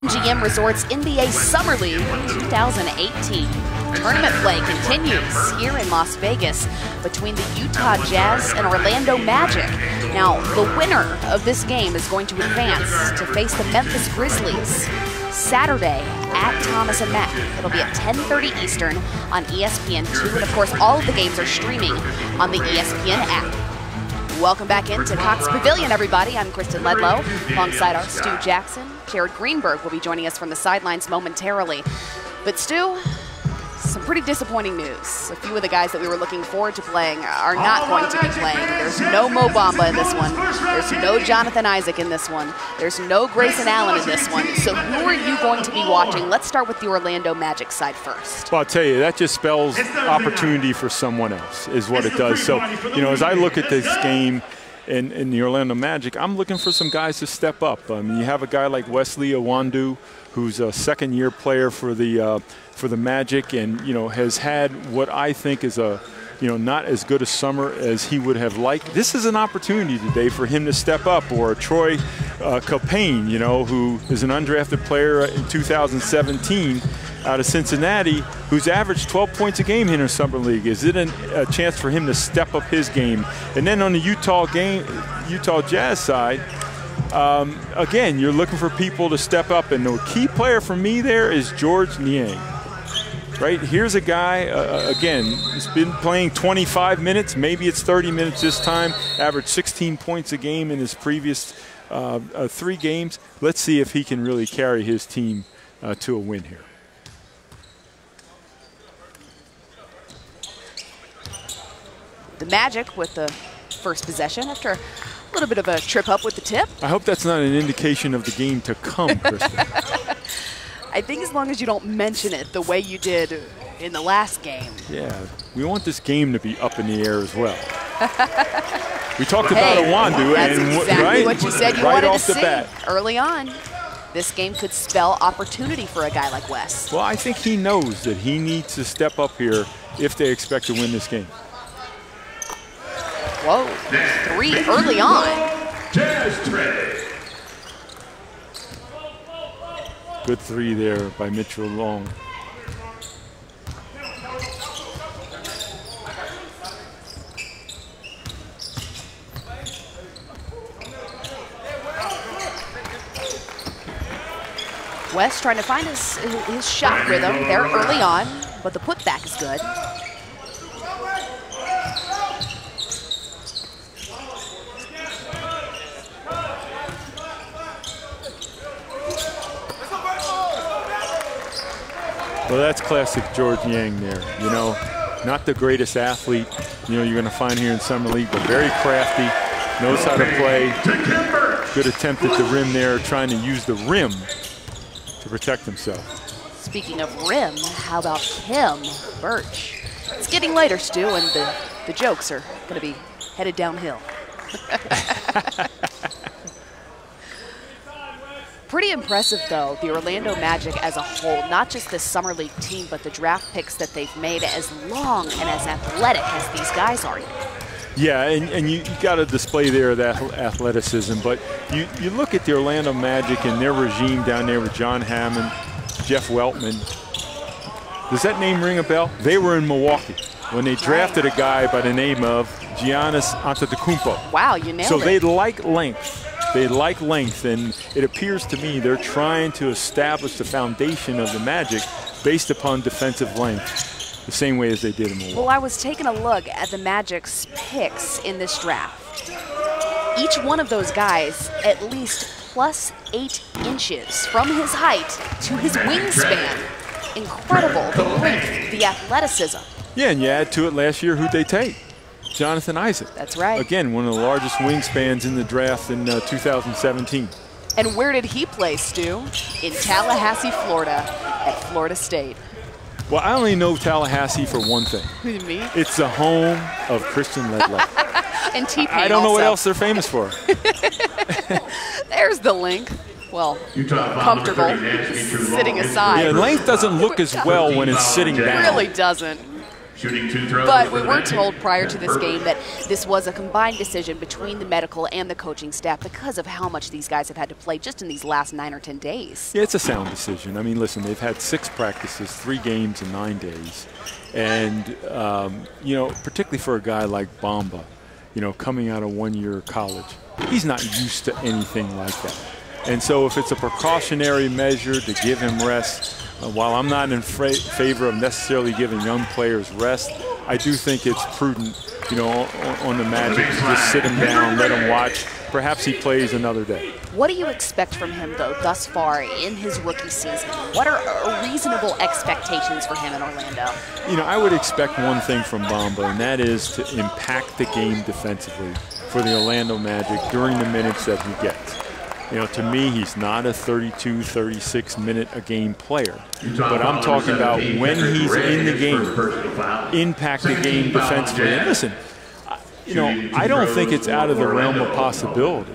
MGM Resorts NBA Summer League 2018. Tournament play continues here in Las Vegas between the Utah Jazz and Orlando Magic. Now, the winner of this game is going to advance to face the Memphis Grizzlies Saturday at Thomas & Mack. It'll be at 10:30 Eastern on ESPN2, and of course, all of the games are streaming on the ESPN app. Welcome back into Cox Pavilion, everybody. I'm Kristen Ledlow, alongside our Stu Jackson. Jared Greenberg will be joining us from the sidelines momentarily. But Stu, some pretty disappointing news. A few of the guys that we were looking forward to playing are not going to be playing. There's no Mo Bamba in this one. There's no Jonathan Isaac in this one. There's no Grayson Allen in this one. So who are you going to be watching? Let's start with the Orlando Magic side first. Well, I'll tell you, that just spells opportunity for someone else is what it does. So, you know, as I look at this game in the Orlando Magic, I'm looking for some guys to step up. I mean, you have a guy like Wesley Iwundu, who's a second-year player for the Magic, and has had what I think is a not as good a summer as he would have liked. This is an opportunity today for him to step up. Or Troy Caupain, who is an undrafted player in 2017 out of Cincinnati, who's averaged 12 points a game in a summer league. Is it a chance for him to step up his game? And then on the Utah Jazz side, again, you're looking for people to step up, and the key player for me there is Georges Niang. Right, here's a guy, again, he's been playing 25 minutes, maybe it's 30 minutes this time, averaged 16 points a game in his previous 3 games. Let's see if he can really carry his team to a win here. The Magic with the first possession after a little bit of a trip up with the tip. I hope that's not an indication of the game to come, Kristen. I think as long as you don't mention it the way you did in the last game. Yeah, we want this game to be up in the air as well. We talked about Iwundu, that's and exactly what you said you right wanted off to the see bat. Early on. This game could spell opportunity for a guy like Wes. Well, I think he knows that he needs to step up here if they expect to win this game. Whoa, 3 early on. Good 3 there by Mitchell Long. Wes trying to find his shot rhythm there early on, but the putback is good. Well, that's classic Georges Niang there. Not the greatest athlete, you're going to find here in Summer League, but very crafty, knows how to play. Good attempt at the rim there, trying to use the rim to protect himself. Speaking of rim, how about Khem Birch? It's getting later, Stu, and the jokes are going to be headed downhill. Pretty impressive, though, the Orlando Magic as a whole, not just this Summer League team, but the draft picks that they've made, as long and as athletic as these guys are. Yeah, and you got to display there that athleticism, but you look at the Orlando Magic and their regime down there with John Hammond, Jeff Weltman. Does that name ring a bell? They were in Milwaukee when they drafted a guy by the name of Giannis Antetokounmpo. Wow, you nailed it. So they like length. They like length, and it appears to me they're trying to establish the foundation of the Magic based upon defensive length, the same way as they did in Milwaukee. Well, I was taking a look at the Magic's picks in this draft. Each one of those guys at least plus 8 inches from his height to his wingspan. Incredible, the length, the athleticism. Yeah, and you add to it last year, who'd they take? Jonathan Isaac. That's right. Again, one of the largest wingspans in the draft in 2017. And where did he play, Stu? In Tallahassee, Florida, at Florida State. Well, I only know Tallahassee for one thing. Me? It's the home of Kristen Ledlow. And T-Pain I don't know what else they're famous for. There's the length. Well, comfortable, sitting aside. Yeah, length doesn't look as well when it's sitting down. It really doesn't. But we were told prior to this game that this was a combined decision between the medical and the coaching staff because of how much these guys have had to play just in these last 9 or 10 days. Yeah, it's a sound decision. I mean, listen, they've had 6 practices, 3 games in 9 days. And, you know, particularly for a guy like Bamba, you know, coming out of 1-year college, he's not used to anything like that. And so if it's a precautionary measure to give him rest, while I'm not in favor of necessarily giving young players rest, I do think it's prudent, you know, on the Magic to just sit him down, let him watch. Perhaps he plays another day. What do you expect from him, though, thus far in his rookie season? What are reasonable expectations for him in Orlando? You know, I would expect one thing from Bamba, and that is to impact the game defensively for the Orlando Magic during the minutes that he gets. You know, to me, he's not a 32, 36-minute-a-game player. But I'm talking about when he's in the game, impact the game defensively. And listen, you know, I don't think it's out of the realm of possibility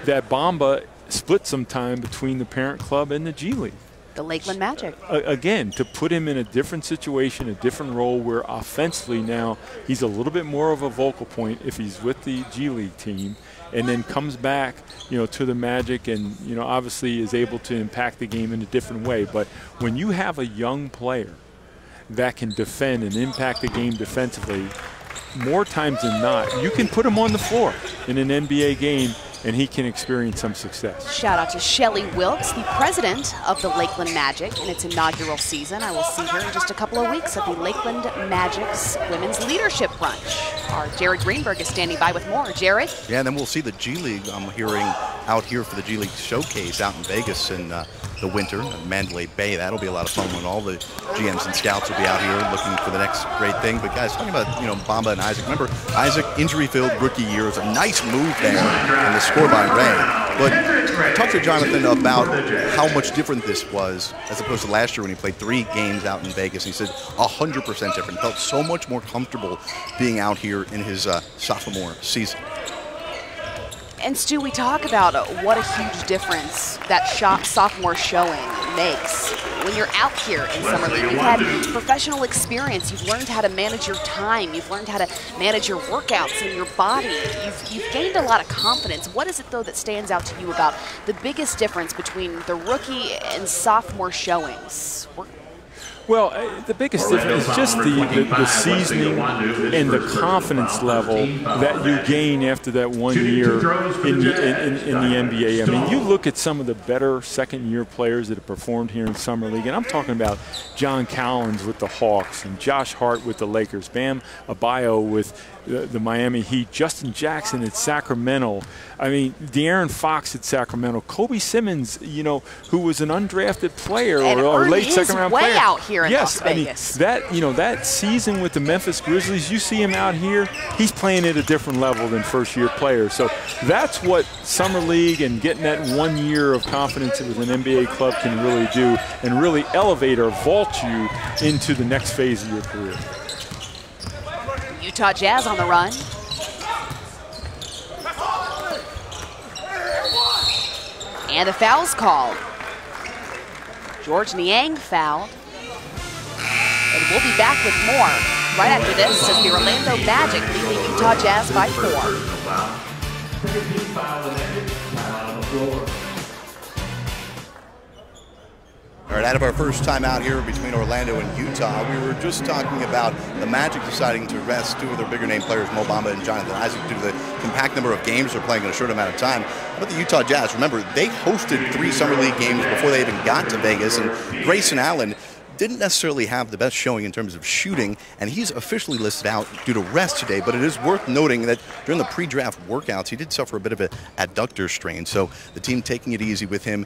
that Bamba split some time between the parent club and the G League. The Lakeland Magic. Again, to put him in a different situation, a different role where offensively now he's a little bit more of a vocal point if he's with the G League team, and then comes back, you know, to the Magic and, you know, obviously is able to impact the game in a different way. But when you have a young player that can defend and impact the game defensively, more times than not, you can put him on the floor in an NBA game and he can experience some success. Shout out to Shelly Wilkes, the president of the Lakeland Magic in its inaugural season. I will see her in just a couple of weeks at the Lakeland Magic's Women's Leadership Brunch. Our Jared Greenberg is standing by with more. Jared? Yeah, and then we'll see the G League, I'm hearing, out here for the G League Showcase out in Vegas in the winter at Mandalay Bay. That'll be a lot of fun when all the GMs and scouts will be out here looking for the next great thing. But guys, talking about, you know, Bamba and Isaac. Remember, Isaac, injury-filled rookie year. It was a nice move there and the score by Ray. But I talked to Jonathan about how much different this was as opposed to last year when he played 3 games out in Vegas. He said 100% different. He felt so much more comfortable being out here in his sophomore season. And Stu, we talk about what a huge difference that sophomore showing makes. When you're out here in Summer League, you've had professional experience, you've learned how to manage your time, you've learned how to manage your workouts and your body, you've gained a lot of confidence. What is it, though, that stands out to you about the biggest difference between the rookie and sophomore showings? Well, the biggest difference is just the seasoning and the confidence level that you gain after that 1 year in the NBA. I mean, you look at some of the better second-year players that have performed here in Summer League, and I'm talking about John Collins with the Hawks and Josh Hart with the Lakers, Bam Adebayo with the Miami Heat, Justin Jackson at Sacramento. I mean, De'Aaron Fox at Sacramento, Kobe Simmons, you know, who was an undrafted player or late second-round player. Out here in Las Vegas. I mean, that season with the Memphis Grizzlies, you see him out here, he's playing at a different level than first-year players. So that's what Summer League and getting that 1 year of confidence with an NBA club can really do and really elevate or vault you into the next phase of your career. Utah Jazz on the run. And a foul's called. George Niang fouled. And we'll be back with more right after this as the Orlando Magic lead the Utah Jazz by 4. All right, out of our first time out here between Orlando and Utah, we were just talking about the Magic deciding to rest 2 of their bigger name players, Mo Bamba and Jonathan Isaac, due to the compact number of games they're playing in a short amount of time. How about the Utah Jazz? Remember, they hosted 3 Summer League games before they even got to Vegas, and Grayson Allen didn't necessarily have the best showing in terms of shooting, and he's officially listed out due to rest today. But it is worth noting that during the pre-draft workouts, he did suffer a bit of an adductor strain. So the team taking it easy with him,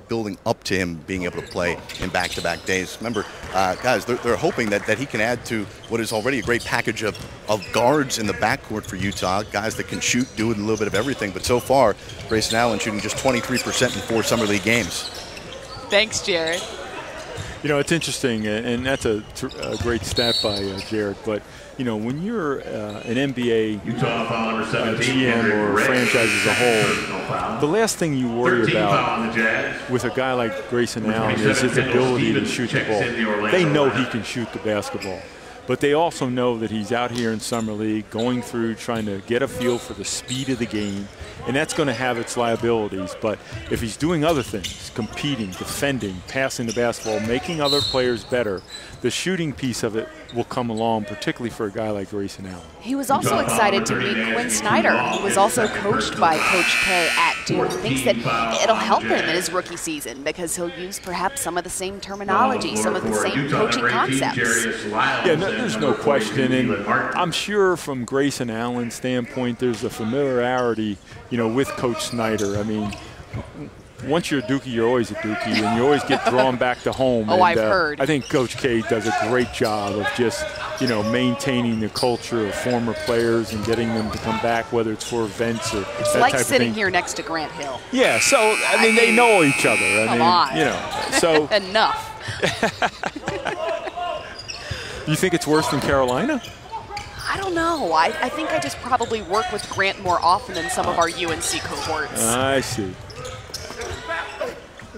building up to him being able to play in back-to-back days. Remember, guys, they're hoping that he can add to what is already a great package of guards in the backcourt for Utah, guys that can shoot, do a little bit of everything. But so far, Grayson Allen shooting just 23% in 4 Summer League games. Thanks, Jared. You know, it's interesting, and that's a great stat by Jared, but, you know, when you're an NBA GM or franchise as a whole, the last thing you worry about with a guy like Grayson Allen is his ability to shoot the ball. They know he can shoot the basketball. but they also know that he's out here in Summer League going through trying to get a feel for the speed of the game, and that's going to have its liabilities. But if he's doing other things, competing, defending, passing the basketball, making other players better, the shooting piece of it will come along, particularly for a guy like Grayson Allen. He was also excited to meet Quinn Snyder, who was also coached by Coach K at Duke. Thinks that it'll help him in his rookie season because he'll use perhaps some of the same terminology, some of the same coaching concepts. Yeah, there's no question, and I'm sure from Grayson Allen's standpoint, there's a familiarity, with Coach Snyder. I mean, once you're a Dookie, you're always a Dookie, and you always get drawn back to home. Oh, and, I've heard. I think Coach K does a great job of just, maintaining the culture of former players and getting them to come back, whether it's for events or it's that like type of sitting thing. here next to Grant Hill. Yeah, so, I mean, they know each other. Come on. So. Enough. You think it's worse than Carolina? I don't know. I think I just probably work with Grant more often than some of our UNC cohorts. I see.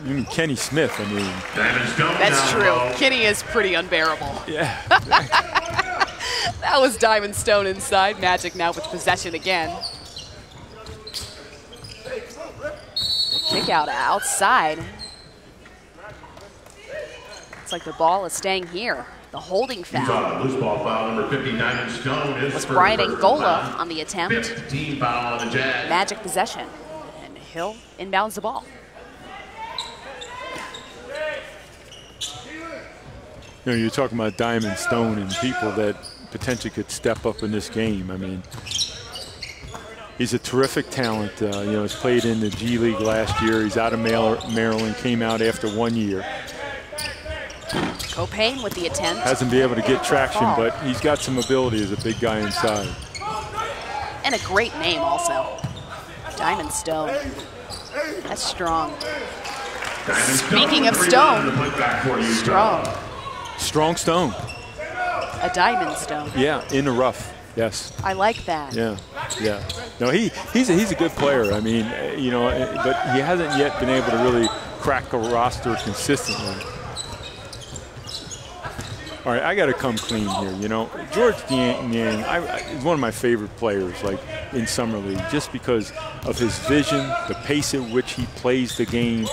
You mean Kenny Smith, I mean. That's true. Kenny is pretty unbearable. Yeah. That was Diamond Stone inside. Magic now with possession again. The kick out outside. Looks like the ball is staying here. The holding foul. Loose ball foul number 50, Diamond Stone is was Brian Angola on the attempt. 15 foul on the Jazz. Magic possession. And Hill inbounds the ball. You're talking about Diamond Stone and people that potentially could step up in this game. I mean, he's a terrific talent. He's played in the G League last year. He's out of Maryland, came out after 1 year. Copain with the attempt. Hasn't been able to get traction, but he's got some ability as a big guy inside. And a great name also. Diamond Stone. That's strong. Speaking of Stone, strong. Strong Stone. A Diamond Stone. Yeah, in the rough. Yes. I like that. Yeah. No, he's a good player. I mean, but he hasn't yet been able to really crack a roster consistently. All right, I got to come clean here. George Niang is one of my favorite players, like in Summer League, just because of his vision, the pace at which he plays the game,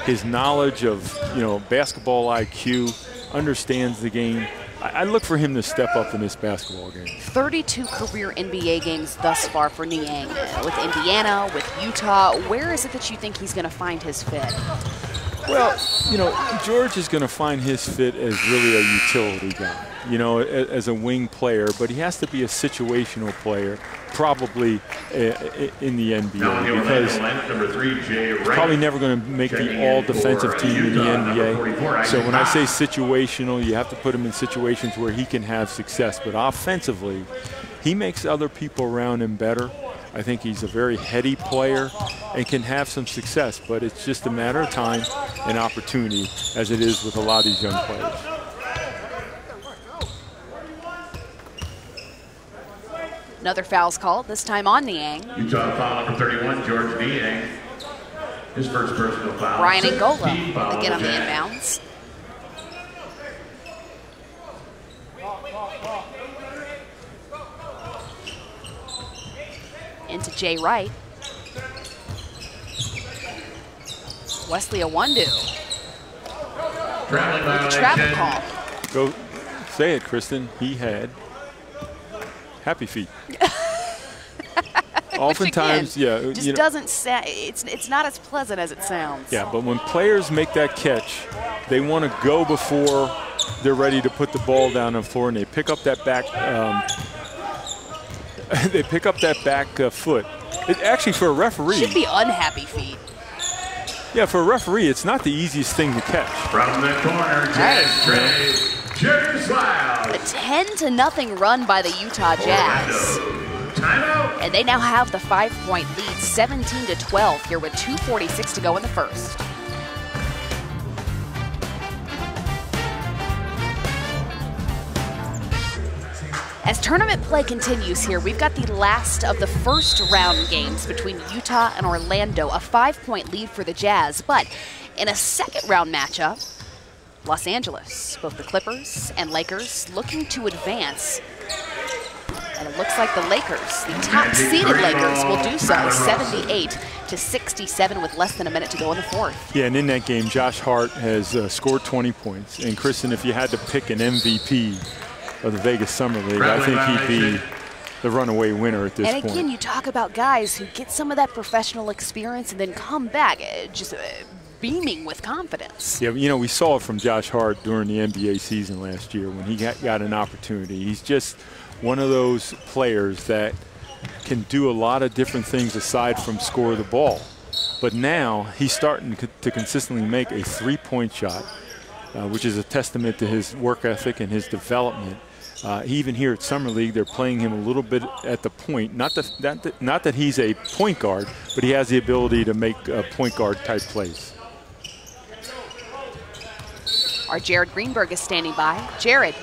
his knowledge of basketball IQ, understands the game. I look for him to step up in this basketball game. 32 career NBA games thus far for Niang. With Indiana, with Utah, where is it that you think he's going to find his fit? Well, George is going to find his fit as really a utility guy, as a wing player, but he has to be a situational player, probably in the NBA, because he's probably never going to make the all-defensive team in the NBA. So when I say situational, you have to put him in situations where he can have success. But offensively, he makes other people around him better. I think he's a very heady player and can have some success, but it's just a matter of time and opportunity, as it is with a lot of these young players. Another foul's called, this time on Niang. Utah foul number 31, George Niang. His first personal foul. Brian Angola again on the inbounds. Into Jay Wright. Wesley Iwundu. With the travel call. Go say it, Kristen. He had happy feet. Oftentimes, again, just doesn't sound. It's not as pleasant as it sounds. Yeah, but when players make that catch, they want to go before they're ready to put the ball down on the floor, and they pick up that back. They pick up that back foot. Actually, for a referee, should be unhappy feet. Yeah, for a referee, it's not the easiest thing to catch. From the corner, Jerry Sliles. A 10-0 run by the Utah Jazz. Timeout. And they now have the 5-point lead, 17-12, here with 2:46 to go in the first. As tournament play continues here, we've got the last of the first round games between Utah and Orlando, a 5-point lead for the Jazz. But in a second round matchup, Los Angeles, both the Clippers and Lakers looking to advance. And it looks like the Lakers, the top-seeded Lakers, will do so 78-67 with less than a minute to go in the fourth. Yeah, and in that game, Josh Hart has scored 20 points. And Kristen, if you had to pick an MVP of the Vegas Summer League, I think he'd be the runaway winner at this point. And again, you talk about guys who get some of that professional experience and then come back just beaming with confidence. Yeah, you know, we saw it from Josh Hart during the NBA season last year when he got an opportunity. He's just one of those players that can do a lot of different things aside from score the ball. But now he's starting to consistently make a three-point shot, which is a testament to his work ethic and his development. Even here at Summer League, they're playing him a little bit at the point. Not that he's a point guard, but he has the ability to make point guard type plays. Our Jared Greenberg is standing by. Jared.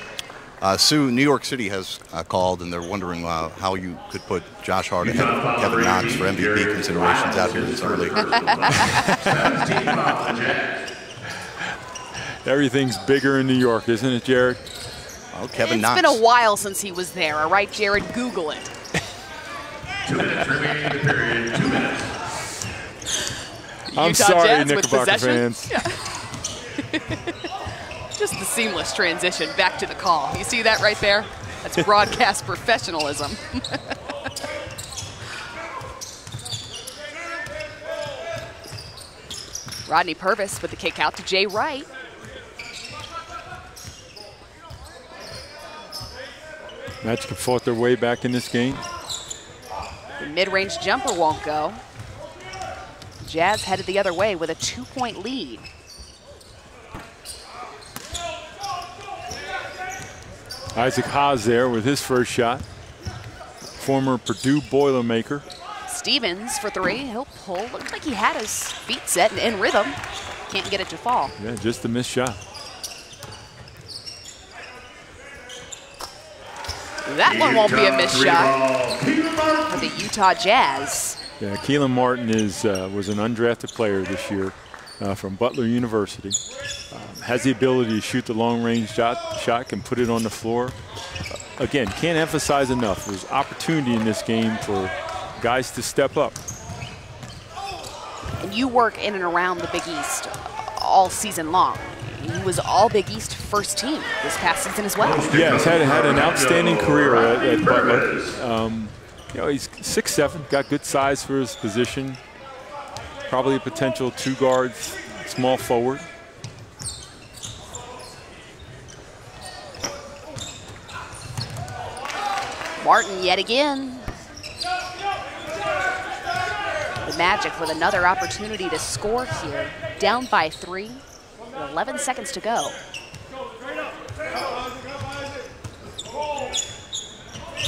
Sue, New York City has called, and they're wondering how you could put Josh Hart ahead of Kevin Knox for MVP considerations out here in Summer League. Everything's bigger in New York, isn't it, Jared? Oh, Kevin Knox. It's been a while since he was there, all right, Jared? Google it. 2 minutes remaining in the period. 2 minutes. I'm sorry, Knickerbocker fans. Yeah. Just the seamless transition back to the call. You see that right there? That's broadcast professionalism. Rodney Purvis with the kick out to Jay Wright. Magic have fought their way back in this game. The mid-range jumper won't go. Jazz headed the other way with a 2-point lead. Isaac Haas there with his first shot. Former Purdue Boilermaker. Stevens for three. He'll pull. Looks like he had his feet set and in rhythm. Can't get it to fall. Yeah, just a missed shot. That one won't be a missed shot for the Utah Jazz. Yeah, Keelan Martin was an undrafted player this year from Butler University. Has the ability to shoot the long-range shot, can put it on the floor. Again, can't emphasize enough. There's opportunity in this game for guys to step up. And you work in and around the Big East all season long. He was all Big East first team this past season as well. Yeah, he's had an outstanding career at Butler. You know, he's 6'7", got good size for his position. Probably a potential two guards, small forward. Martin yet again. The Magic with another opportunity to score here. Down by 3, with 11 seconds to go.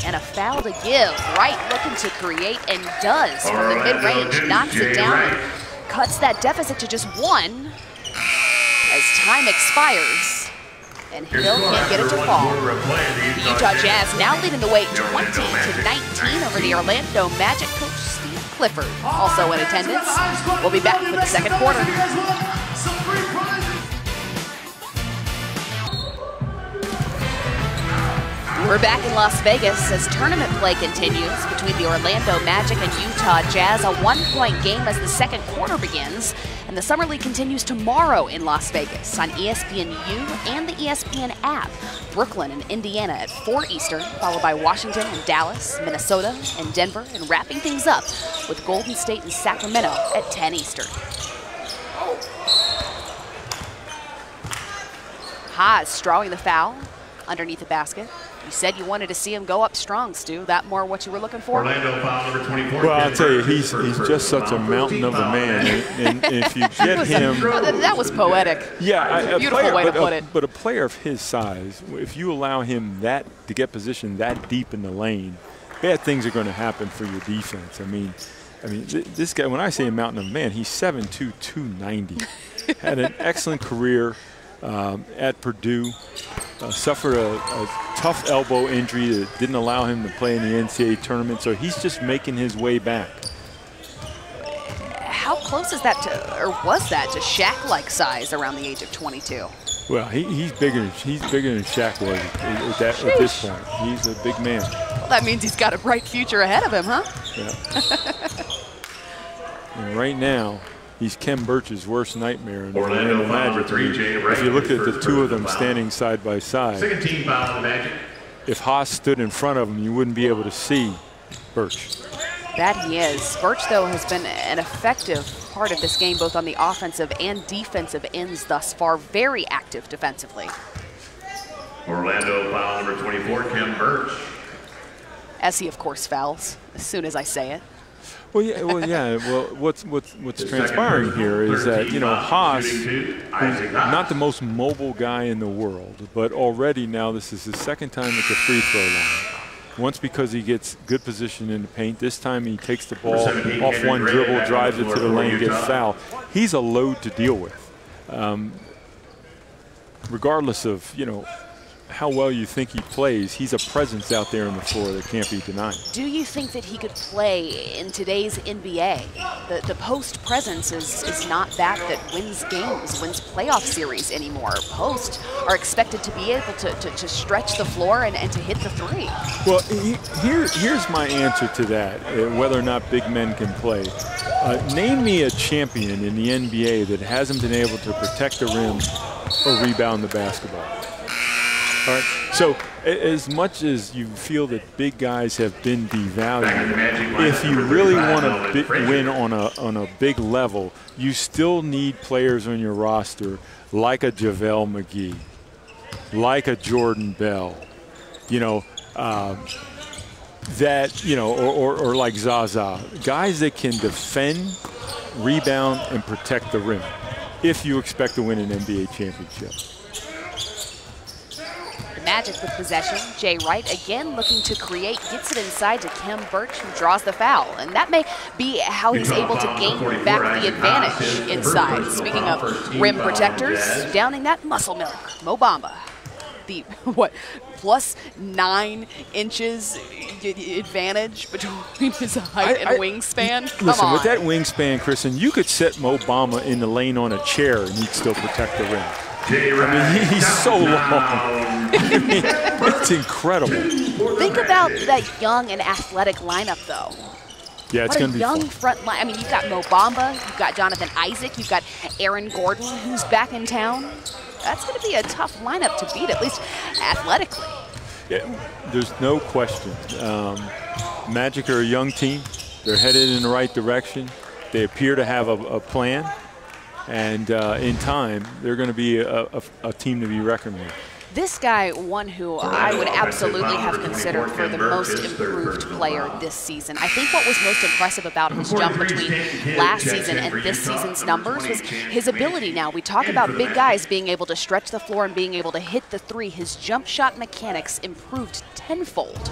And a foul to give. Wright looking to create and does from the mid-range. Knocks it down and cuts that deficit to just 1 as time expires. And Hill can't get it to fall. The Utah Jazz now leading the way 20-19 over the Orlando Magic. Coach Steve Clifford also in attendance. We'll be back for the second quarter. We're back in Las Vegas as tournament play continues between the Orlando Magic and Utah Jazz. A 1-point game as the second quarter begins. And the Summer League continues tomorrow in Las Vegas on ESPNU and the ESPN app. Brooklyn and Indiana at 4 Eastern, followed by Washington and Dallas, Minnesota and Denver, and wrapping things up with Golden State and Sacramento at 10 Eastern. Haas strawing the foul underneath the basket. You said you wanted to see him go up strong, Stu. That more what you were looking for? Orlando foul number 24. Well, I'll tell you, he's just such a mountain of a man. And if you get him... That was poetic. Yeah, beautiful way to put it. But a player of his size, if you allow him to get positioned that deep in the lane, bad things are going to happen for your defense. I mean, this guy, when I say a mountain of a man, he's 7'2", 290. Had an excellent career at Purdue. Suffered a tough elbow injury that didn't allow him to play in the NCAA tournament, so he's just making his way back. How close is that to, or was that to Shaq-like size around the age of 22? Well, he's bigger than Shaq was at this point. He's a big man. Well, that means he's got a bright future ahead of him, huh? Yeah. And right now, he's Kem Birch's worst nightmare in the Orlando Magic. If you look at the two of them standing side by side, Second team foul on the Magic. if Haas stood in front of him, you wouldn't be able to see Birch. That he is. Birch, though, has been an effective part of this game, both on the offensive and defensive ends thus far. Very active defensively. Orlando foul number 24, Kem Birch. As he, of course, fouls as soon as I say it. Well, yeah. Well, what's transpiring here is that, you know, Haas, who's not the most mobile guy in the world, but already now this is his second time at the free throw line. Once because he gets good position in the paint. This time he takes the ball off one dribble, drives it to the lane, gets fouled. He's a load to deal with, regardless of, you know, how well you think he plays. He's a presence out there on the floor that can't be denied. Do you think that he could play in today's NBA? The post presence is not that wins games, wins playoff series anymore. Posts are expected to be able to stretch the floor and to hit the three. Well, here's my answer to that, whether or not big men can play. Name me a champion in the NBA that hasn't been able to protect the rim or rebound the basketball. All right. So as much as you feel that big guys have been devalued, if you really want to win on a big level, you still need players on your roster like a JaVale McGee, like a Jordan Bell, you know, that, you know, or like Zaza, guys that can defend, rebound, and protect the rim if you expect to win an NBA championship. Magic with possession. Jay Wright again looking to create, gets it inside to Kem Birch, who draws the foul. And that may be how he's able to gain back the advantage inside. Speaking of rim protectors, downing that muscle milk, Mo Bamba. The, +9 inches advantage between his height and wingspan? Come listen, on. With that wingspan, Kristen, you could set Mo Bamba in the lane on a chair and he'd still protect the rim. I mean, he's so long. I mean, it's incredible. Think about that young and athletic lineup, though. Yeah, it's going to be young fun. Front line. I mean, you've got Mo Bamba, you've got Jonathan Isaac, you've got Aaron Gordon, who's back in town. That's going to be a tough lineup to beat, at least athletically. Yeah, there's no question. Magic are a young team. They're headed in the right direction. They appear to have a plan. And in time, they're going to be a team to be reckoned with. This guy, one who I would absolutely have considered for the most improved player this season. I think what was most impressive about his jump between last season and this season's numbers was his ability now. We talk about big guys being able to stretch the floor and being able to hit the three. His jump shot mechanics improved tenfold.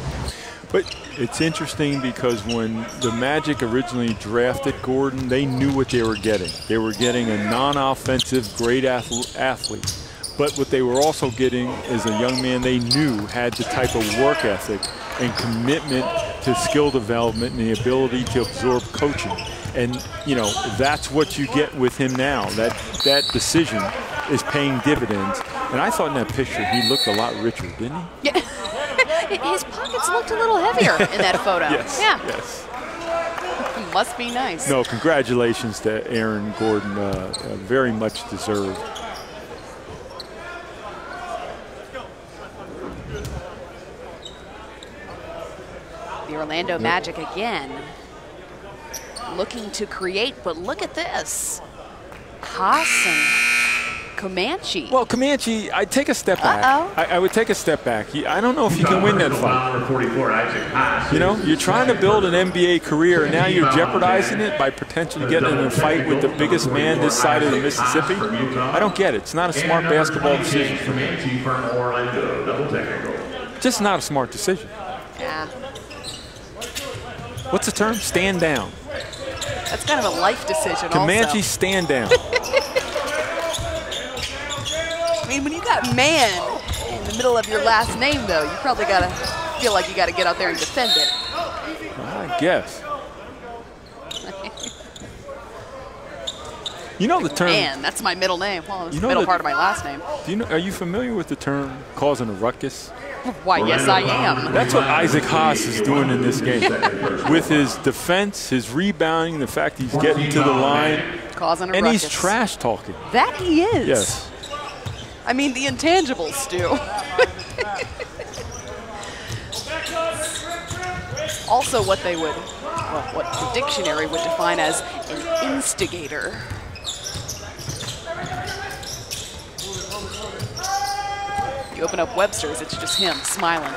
But it's interesting because when the Magic originally drafted Gordon, they knew what they were getting. They were getting a non-offensive, great athlete. But what they were also getting is a young man they knew had the type of work ethic and commitment to skill development and the ability to absorb coaching. And, you know, that's what you get with him now. That decision is paying dividends. And I thought in that picture he looked a lot richer, didn't he? Yeah. His pockets looked a little heavier in that photo. Yes, yeah. Yes. Must be nice. No, congratulations to Aaron Gordon. Very much deserved. The Orlando Magic again looking to create, but look at this. Haas and Comanche. Well, Comanche, I'd take a step back. I would take a step back. I don't know if you can win that fight. You know, you're trying to build an NBA career, and now you're jeopardizing it by potentially getting in a fight with the biggest man this side of the Mississippi. I don't get it. It's not a smart basketball decision. Just not a smart decision. Yeah. What's the term? Stand down. That's kind of a life decision Comanche, also. stand down. I mean, when you got man in the middle of your last name, though, you probably got to feel like you got to get out there and defend it. I guess. You know the term. Man, that's my middle name. Well, it's You the know middle part of my last name. Are you familiar with the term causing a ruckus? Why, yes, I am. That's what Isaac Haas is doing in this game. With his defense, his rebounding, the fact he's getting to the line. Causing a and ruckus. He's trash talking. That he is. Yes. I mean, the intangibles, Stu. Also what they would, well, what the dictionary would define as an instigator. You open up Webster's, it's just him smiling.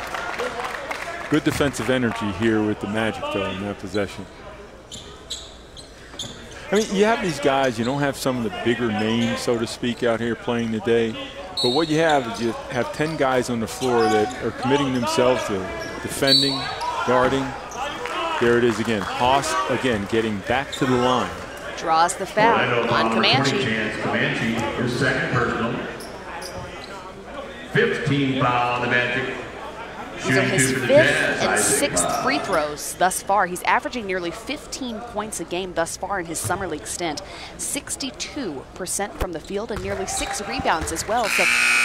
Good defensive energy here with the Magic, though, in that possession. I mean, you have these guys, you don't have some of the bigger names, so to speak, out here playing today. But what you have is you have 10 guys on the floor that are committing themselves to defending, guarding. There it is again. Haas, again, getting back to the line. Draws the foul on Comanche. Comanche, his second personal. 15 foul on the Magic. These are his 5th and 6th free throws thus far. He's averaging nearly 15 points a game thus far in his summer league stint. 62% from the field and nearly 6 rebounds as well. So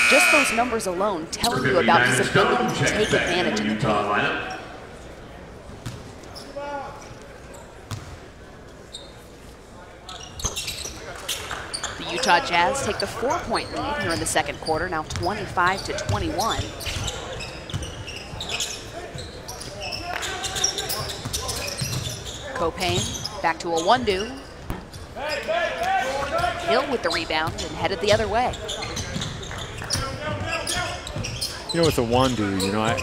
just those numbers alone telling you about his ability to take advantage of the paint. The Utah Jazz take the 4-point lead here in the second quarter, now 25-21. Copane back to a Wundu. Hill with the rebound and headed the other way. You know, with the Wundu, you know, I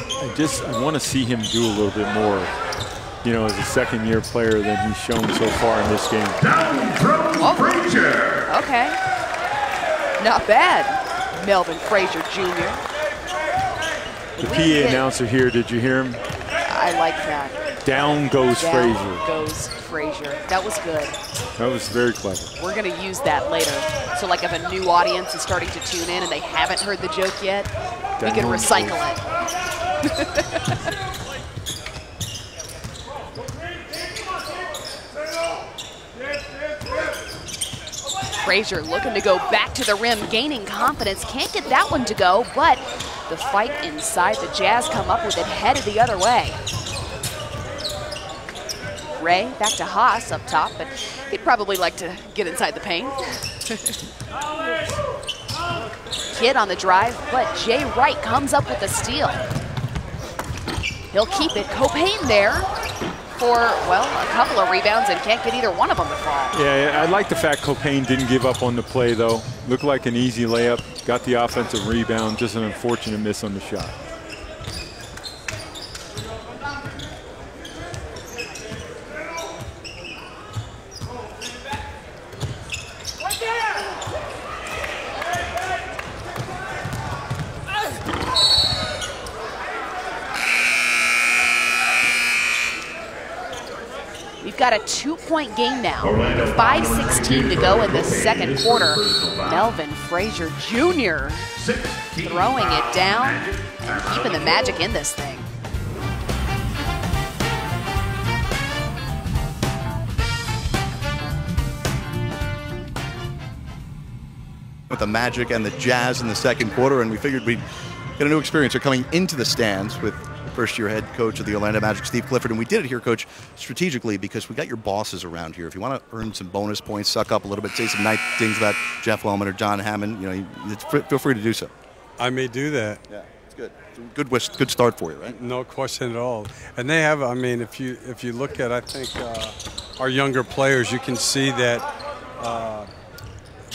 want to see him do a little bit more, you know, as a second-year player than he's shown so far in this game. Down throws Frazier. Okay. Not bad. Melvin Frazier Jr. The PA announcer here, did you hear him? I like that. Down goes Down Frazier. goes Frazier. That was good. That was very clever. We're going to use that later. So like if a new audience is starting to tune in and they haven't heard the joke yet, we can recycle it. Frazier looking to go back to the rim, gaining confidence. Can't get that one to go, but the fight inside. The Jazz come up with it, headed the other way. Ray back to Haas up top, but he'd probably like to get inside the paint. Kidd on the drive, but Jay Wright comes up with a steal. He'll keep it. Copane there for, well, a couple of rebounds and can't get either one of them to fall. Yeah, I like the fact Copane didn't give up on the play, though. Looked like an easy layup. Got the offensive rebound. Just an unfortunate miss on the shot. Got a 2-point game now. 5:16 to go in the second quarter. Melvin Frazier Jr. throwing it down and keeping the Magic in this thing. With the Magic and the Jazz in the second quarter, and we figured we'd get a new experience. They're coming into the stands with first-year head coach of the Orlando Magic, Steve Clifford. And we did it here, Coach, strategically because we got your bosses around here. If you want to earn some bonus points, suck up a little bit, say some nice things about Jeff Wellman or John Hammond, you know, feel free to do so. I may do that. Yeah, it's good. Good start for you, right? No question at all. And they have, I mean, if you look at, I think, our younger players, you can see that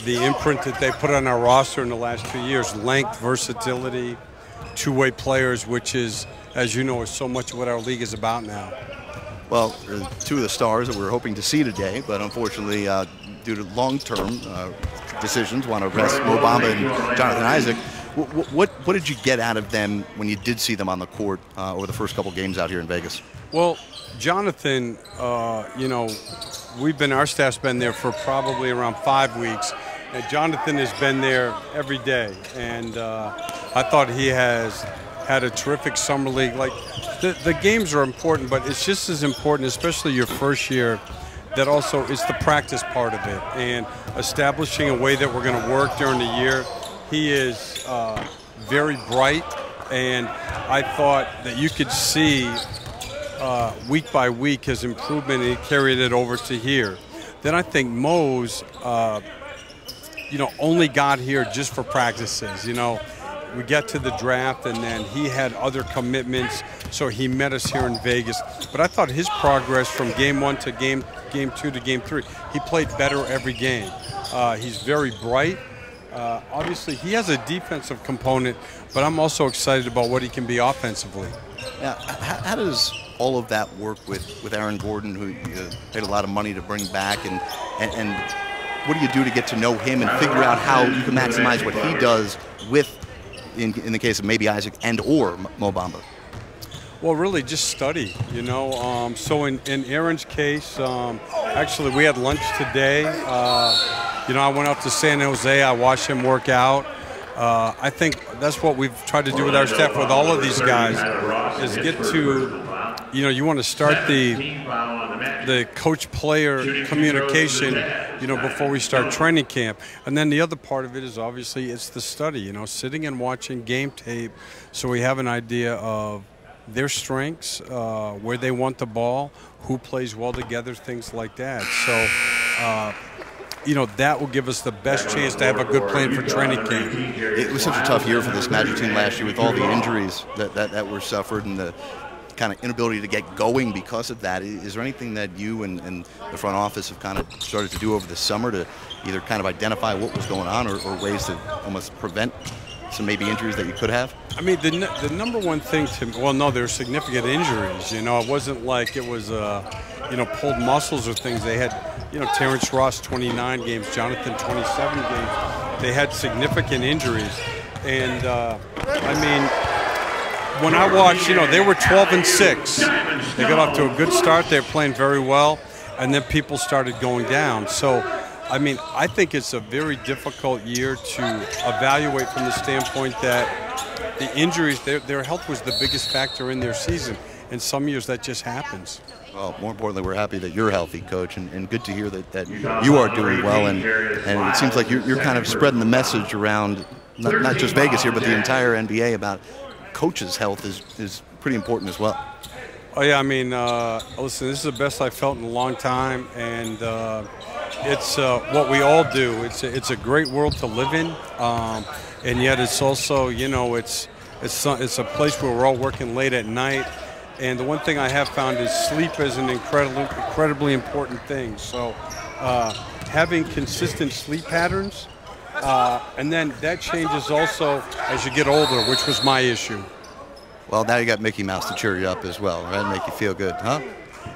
the imprint that they put on our roster in the last 2 years, length, versatility, two-way players, which is, as you know, is so much of what our league is about now. Well, two of the stars that we're hoping to see today, but unfortunately, due to long-term decisions, want to rest Mo Bamba and Jonathan Isaac. What did you get out of them when you did see them on the court over the first couple games out here in Vegas? Well, Jonathan, you know, our staff's been there for probably around 5 weeks. And Jonathan has been there every day. And I thought he has had a terrific summer league. Like, the games are important, but it's just as important, especially your first year, that also is the practice part of it. And establishing a way that we're going to work during the year. He is very bright, and I thought that you could see week by week his improvement, and he carried it over to here. Then I think Mose, only got here just for practices. We get to the draft, and then he had other commitments, so he met us here in Vegas. But I thought his progress from game 1 to game 2 to game 3, he played better every game. He's very bright. Obviously, he has a defensive component, but I'm also excited about what he can be offensively. Now, how does all of that work with Aaron Gordon, who paid a lot of money to bring back, and what do you do to get to know him and figure out how you can maximize what he does with, in the case of maybe Isaac and or Mo Bamba? Well, really just study, So in Aaron's case, actually we had lunch today. I went up to San Jose. I watched him work out. I think that's what we've tried to do with our staff, with all of these guys, is get to, you want to start the coach-player communication, before we start training camp. And then the other part of it is obviously it's the study, sitting and watching game tape so we have an idea of their strengths, where they want the ball, who plays well together, things like that. So, that will give us the best chance to have a good plan for training camp. It was such a tough year for this Magic team last year with all the injuries that were suffered and the kind of inability to get going because of that. Is there anything that you and the front office have kind of started to do over the summer to either kind of identify what was going on or ways to almost prevent some maybe injuries that you could have? I mean, the number one thing there were significant injuries. It wasn't like it was, pulled muscles or things. They had, Terrence Ross 29 games, Jonathan 27 games. They had significant injuries. And, when I watched, they were 12-6. They got off to a good start. They were playing very well. And then people started going down. So, I think it's a very difficult year to evaluate from the standpoint that the injuries, their health was the biggest factor in their season. And some years that just happens. Well, more importantly, we're happy that you're healthy, Coach, and good to hear that you are doing well. And it seems like you're kind of spreading the message around not just Vegas here, but the entire NBA about coaches' health is pretty important as well. Oh, yeah, listen, this is the best I've felt in a long time, and it's what we all do. It's a great world to live in, and yet it's also, it's a place where we're all working late at night. And the one thing I have found is sleep is an incredibly important thing. So having consistent sleep patterns, and then that changes also as you get older, which was my issue. Well, now you got Mickey Mouse to cheer you up as well, right? Make you feel good, huh?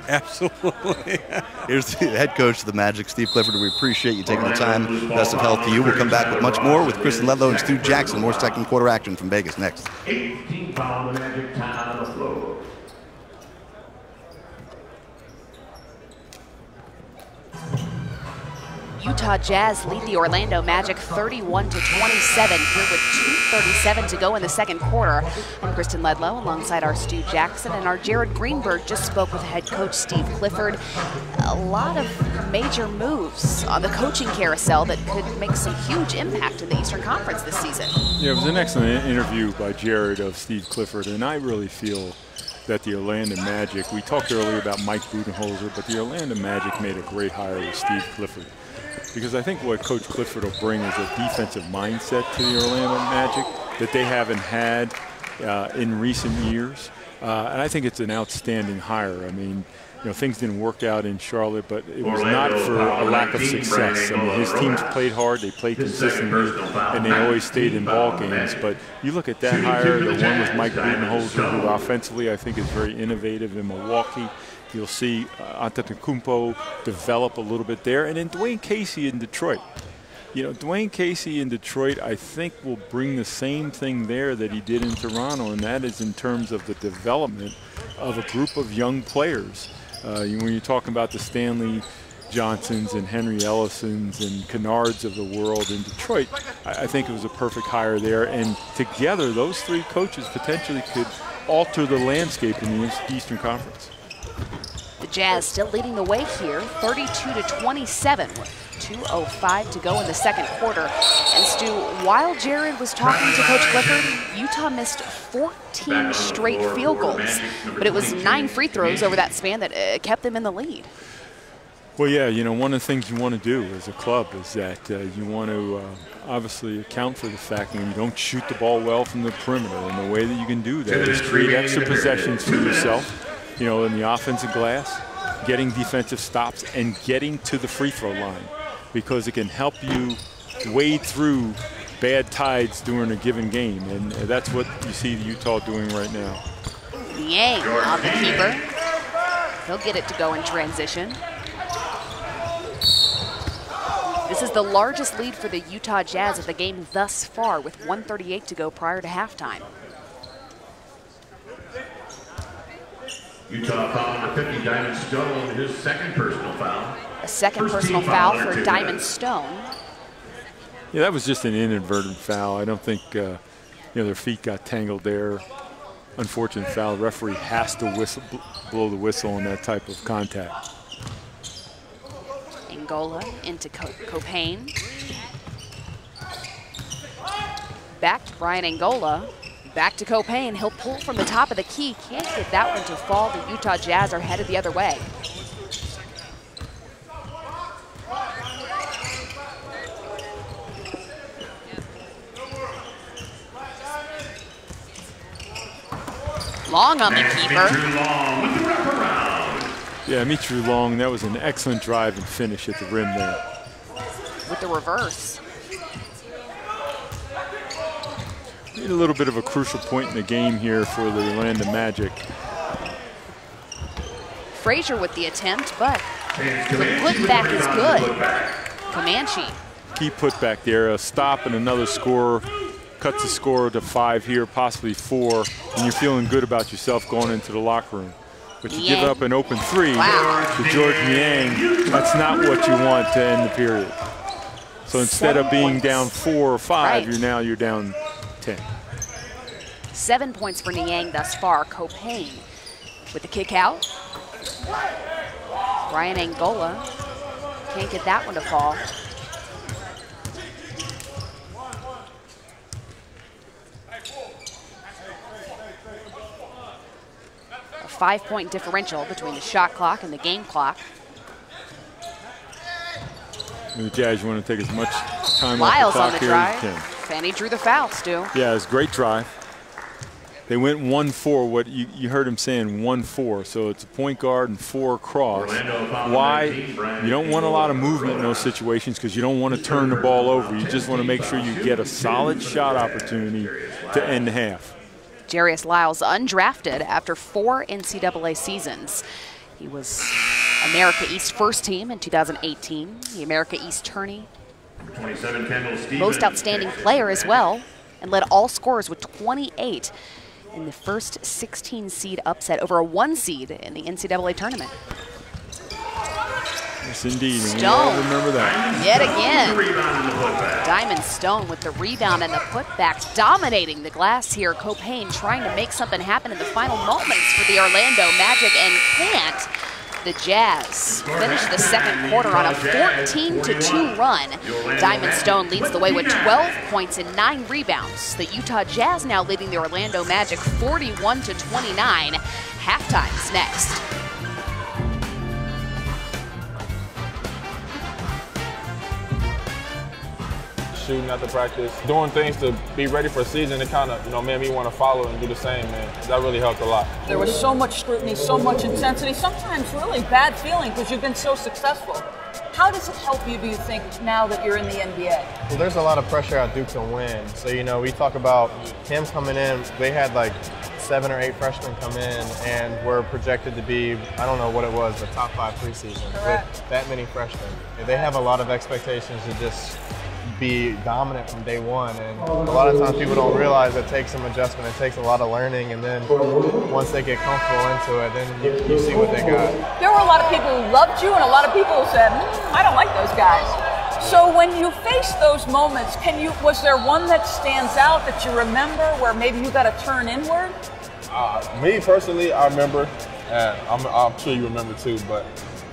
Absolutely. Here's the head coach of the Magic, Steve Clifford. We appreciate you taking the time. Best of health to you. We'll come back with much more with Kristen Ledlow and Stu Jackson. More second quarter action from Vegas next. 18 foul, the Magic time on the floor. Utah Jazz lead the Orlando Magic 31-27 here with 2:37 to go in the second quarter. I'm Kristen Ledlow alongside our Stu Jackson, and our Jared Greenberg just spoke with head coach Steve Clifford. A lot of major moves on the coaching carousel that could make some huge impact in the Eastern Conference this season. Yeah, it was an excellent interview by Jared of Steve Clifford, and I really feel that the Orlando Magic, we talked earlier about Mike Budenholzer, but the Orlando Magic made a great hire with Steve Clifford. Because I think what Coach Clifford will bring is a defensive mindset to the Orlando Magic that they haven't had in recent years. And I think it's an outstanding hire. Things didn't work out in Charlotte, but it was not for a lack of success. His teams played hard, they played consistently, and they always stayed in ball games. But you look at that hire, the one with Mike Budenholzer, who offensively I think is very innovative in Milwaukee. You'll see Antetokounmpo develop a little bit there. And then Dwayne Casey in Detroit. Dwayne Casey in Detroit, I think, will bring the same thing there that he did in Toronto, and that is in terms of the development of a group of young players. When you're talking about the Stanley Johnsons and Henry Ellisons and Kennards of the world in Detroit, I think it was a perfect hire there. And together, those three coaches potentially could alter the landscape in the Eastern Conference. The Jazz still leading the way here, 32-27. 2:05 to go in the second quarter. And Stu, while Jared was talking to Coach Clifford, Utah missed 14 straight field goals, but it was 9 free throws over that span that kept them in the lead. Well, yeah, you know, one of the things you want to do as a club is that you want to obviously account for the fact when you don't shoot the ball well from the perimeter. And the way that you can do that is create extra possessions for yourself, you know, in the offensive glass, getting defensive stops, and getting to the free throw line, because it can help you wade through bad tides during a given game. And that's what you see Utah doing right now. Niang on the keeper. He'll get it to go in transition. This is the largest lead for the Utah Jazz of the game thus far, with 1:38 to go prior to halftime. Utah foul number 50, Diamond Stone, his second personal foul. A second personal foul for Diamond Stone. Yeah, that was just an inadvertent foul. I don't think you know, their feet got tangled there. Unfortunate foul. The referee has to blow the whistle on that type of contact. Angola into Copane. Back to Brian Angola. Back to Copane. He'll pull from the top of the key. Can't get that one to fall. The Utah Jazz are headed the other way. Long on the keeper. Yeah, Mitru Long, that was an excellent drive and finish at the rim there. With the reverse. A little bit of a crucial point in the game here for the Orlando Magic. Frazier with the attempt, but the putback is good. Comanche. Key putback there, a stop and another score. Cuts the score to 5 here, possibly 4, and you're feeling good about yourself going into the locker room. But you give up an open 3 to George Niang. That's not what you want to end the period. So instead of being down 4 or 5, you're down 10. 7 points for Niang thus far. Copane with the kick out. Brian Angola can't get that one to fall. A 5-point differential between the shot clock and the game clock. The Jazz, you want to take as much time Lyles off the clock on the here drive. as you can. Fanny drew the foul, Stu. Yeah, it was a great drive. They went 1-4. What you heard him saying, 1-4. So it's a point guard and 4 across. Why? You don't want a lot of movement in those situations because you don't want to turn the ball over. You just want to make sure you get a solid shot opportunity to end the half. Jarius Lyles, undrafted after 4 NCAA seasons. He was America East first team in 2018, the America East tourney. 27, Kendall Stevens. Most outstanding player as well, and led all scorers with 28 in the first 16 seed upset over a 1 seed in the NCAA tournament. Yes, indeed. And Stone. we all remember that. Yet again. Diamond Stone with the rebound and the putback, dominating the glass here. Copane trying to make something happen in the final moments for the Orlando Magic and can't. The Jazz finish the second quarter on a 14-2 run. Diamond Stone leads the way with 12 points and 9 rebounds. The Utah Jazz now leading the Orlando Magic 41-29. Halftime's next. Shooting after practice, doing things to be ready for a season. It kind of, made me want to follow and do the same, man. That really helped a lot. There was so much scrutiny, so much intensity, sometimes really bad feeling because you've been so successful. How does it help you, do you think, now that you're in the NBA? Well, there's a lot of pressure at Duke to win. So, we talk about him coming in. They had like 7 or 8 freshmen come in and were projected to be, I don't know what it was, the top 5 preseason. Correct. With that many freshmen. They have a lot of expectations to just be dominant from day one, and a lot of times people don't realize it takes some adjustment, it takes a lot of learning, and then once they get comfortable into it, then you see what they got. There were a lot of people who loved you and a lot of people who said, I don't like those guys. So when you face those moments, was there one that stands out that you remember where maybe you got to turn inward? Me personally, I remember, and I'm sure you remember too, but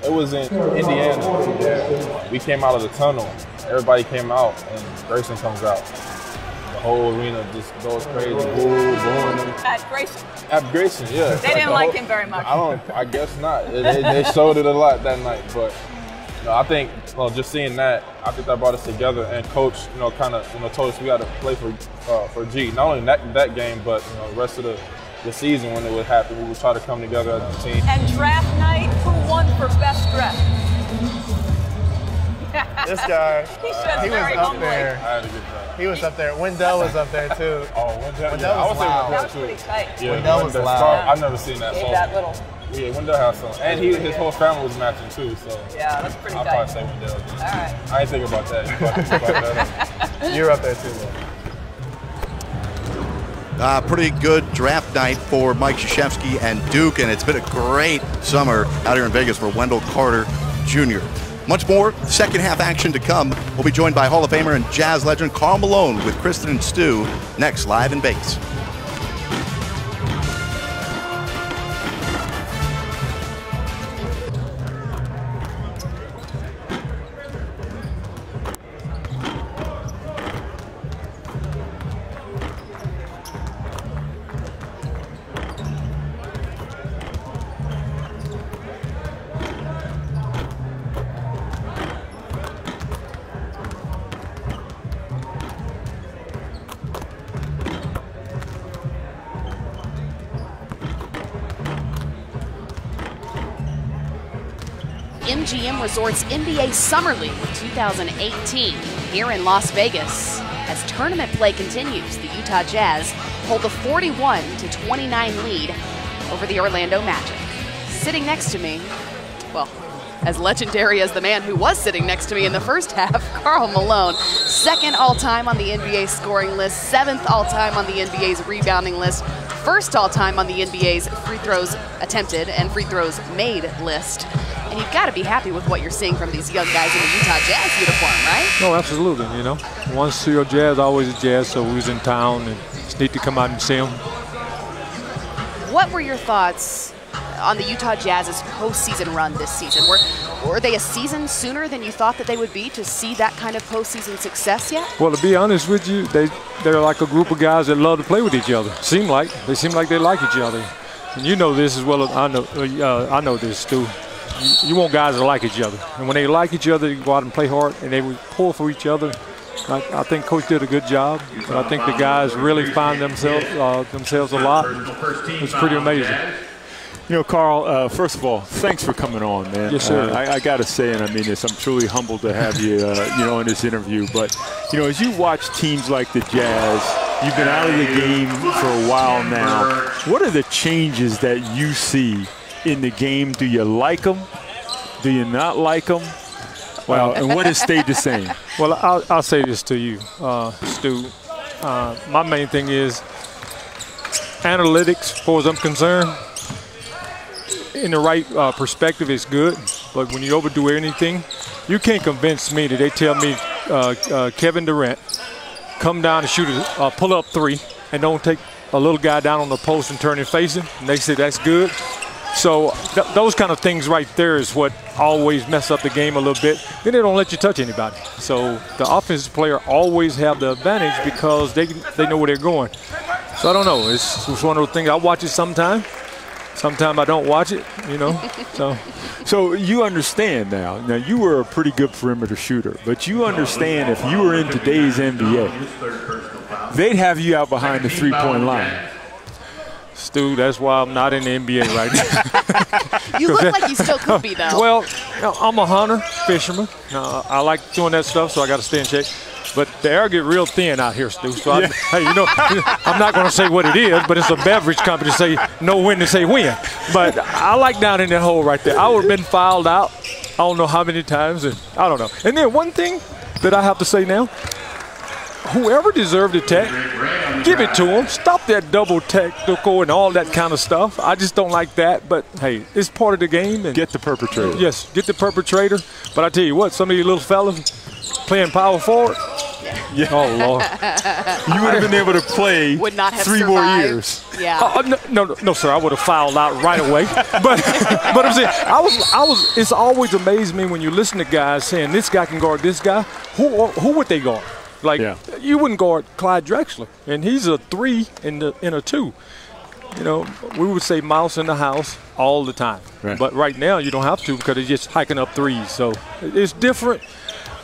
It was in Indiana. We came out of the tunnel. Everybody came out, and Grayson comes out. The whole arena just goes crazy, booing him. At Grayson. At Grayson, yeah. They didn't like him very much. I guess not. They showed it a lot that night, but I think just seeing that, I think that brought us together. And coach, kind of told us we got to play for G. Not only that game, but the rest of the season when it would happen, we would try to come together as a team. And draft night, who won for best dress? This guy, He said he was very up humbly. there. I had a good time. He was up there. Wendell was up there too. Oh, Wendell Wendell I was would say loud. That Wendell was too. pretty tight. Yeah, Wendell was loud. I've never seen that. Gave So that little. yeah, Wendell has some, and his whole family was matching too. So Yeah, that's pretty I'll tight. probably say Wendell. All right. I ain't thinking about that. You brought that up. You're up there too. Pretty good draft night for Mike Krzyzewski and Duke, and it's been a great summer out here in Vegas for Wendell Carter Jr. Much more second half action to come. We'll be joined by Hall of Famer and Jazz legend Karl Malone with Kristen and Stu next live in Vegas. MGM Resorts NBA Summer League 2018 here in Las Vegas. As tournament play continues, the Utah Jazz hold a 41-29 lead over the Orlando Magic. Sitting next to me, well, as legendary as the man who was sitting next to me in the first half, Karl Malone, second all-time on the NBA scoring list, seventh all-time on the NBA's rebounding list, first all-time on the NBA's free throws attempted and free throws made list. And you've got to be happy with what you're seeing from these young guys in the Utah Jazz uniform, right? No, absolutely. Once you're a Jazz, always a Jazz. So we was in town, and it's neat to come out and see them. What were your thoughts on the Utah Jazz's postseason run this season? Were they a season sooner than you thought that they would be to see that kind of postseason success yet? Well, to be honest with you, they're like a group of guys that love to play with each other. They seem like they like each other. And you know this as well as I know. I know this, Stu. You want guys that like each other. And when they like each other, you go out and play hard, and they would pull for each other. I think Coach did a good job. And I think the guys really find themselves a lot. It's pretty amazing. Karl, first of all, thanks for coming on, man. Yes, sir. I got to say, and I mean this, I'm truly humbled to have you, in this interview. But, as you watch teams like the Jazz, you've been out of the game for a while now. What are the changes that you see in the game? Do you like them? Do you not like them? Well, and what has stayed the same? Well, I'll say this to you, Stu. My main thing is analytics, as far as I'm concerned. In the right perspective, it's good. But when you overdo anything, you can't convince me that they tell me Kevin Durant come down and shoot a pull-up three and don't take a little guy down on the post and turn and face him. And they say that's good. So those kind of things right there is what always mess up the game a little bit. Then they don't let you touch anybody. So the offensive player always have the advantage because they know where they're going. So I don't know. It's one of those things. I watch it sometime. Sometimes I don't watch it, So you understand now. Now, you were a pretty good perimeter shooter, but you understand if you were in today's NBA, they'd have you out behind the three-point line. Stu, that's why I'm not in the NBA right now. You look like you still could be, though. Well, I'm a hunter, fisherman. I like doing that stuff, so I got to stay in shape. But the air get real thin out here, Stu. So I'm not going to say what it is, but it's a beverage company to say know when to say when. But I like down in that hole right there. I would have been fouled out I don't know how many times, and I don't know. And then one thing that I have to say now, whoever deserved the tech, give it to them. Stop that double technical and all that kind of stuff. I just don't like that. But, hey, it's part of the game. And get the perpetrator. Yes, get the perpetrator. But I tell you what, some of you little fellas playing power forward, Yeah. Oh, Lord. You would have been able to play Would not have 3 survived. more years. Yeah. No, sir. I would have fouled out right away. but I'm saying, it's always amazed me when you listen to guys saying this guy can guard this guy. Who would they guard? Like, you wouldn't guard Clyde Drexler, and he's a 3 in a 2. You know, we would say mouse in the house all the time. Right. But right now you don't have to because they're just hiking up threes. So it's different.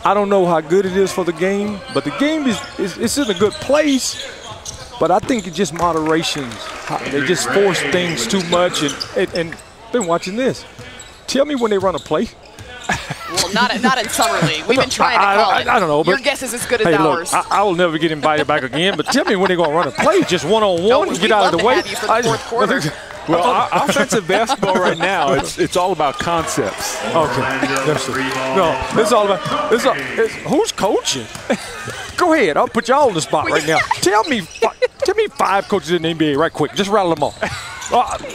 I don't know how good it is for the game, but the game is in a good place. But I think it's just moderation. They just force things too much. And been watching this. Tell me when they run a play. Well, not in Summer League. We've been trying to call it. I don't know. Your But guess is as good as hey, ours. Look, I will never get invited back again. But tell me when they're going to run a play, just one-on-one and get out of the way. Have you for the fourth quarter. Well, offensive basketball right now, it's all about concepts. Okay. No, it's all about who's coaching. Go ahead. I'll put y'all on the spot right now. Tell me 5 coaches in the NBA right quick. Just rattle them off.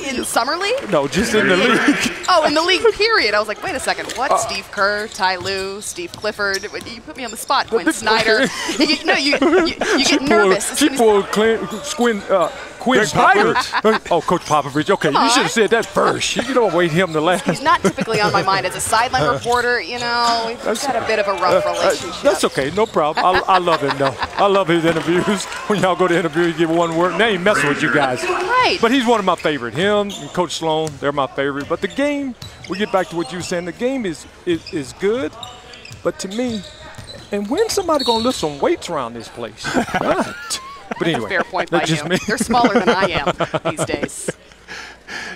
In Summer League? No, just in the league. Oh, in the league, period. I was like, wait a second. What? Steve Kerr, Ty Lue, Steve Clifford. You put me on the spot. Quinn Snyder. You get nervous. She pulled Quinn Snyder. Oh, Coach Popovich. Okay, you should have said that first. You don't wait him to last. He's not typically on my mind as a sideline reporter. You know, we've got a bit of a rough relationship. That's okay. No problem. I love him, though. I love his interviews. When y'all go to interview, you give one word. They ain't messing with you guys. Right. But he's one of my favorite. Him and Coach Sloan, they're my favorite. But the game, we get back to what you were saying, the game is good. But to me, and when's somebody going to lift some weights around this place? God. But anyway, fair point by just you. me. They're smaller than I am these days.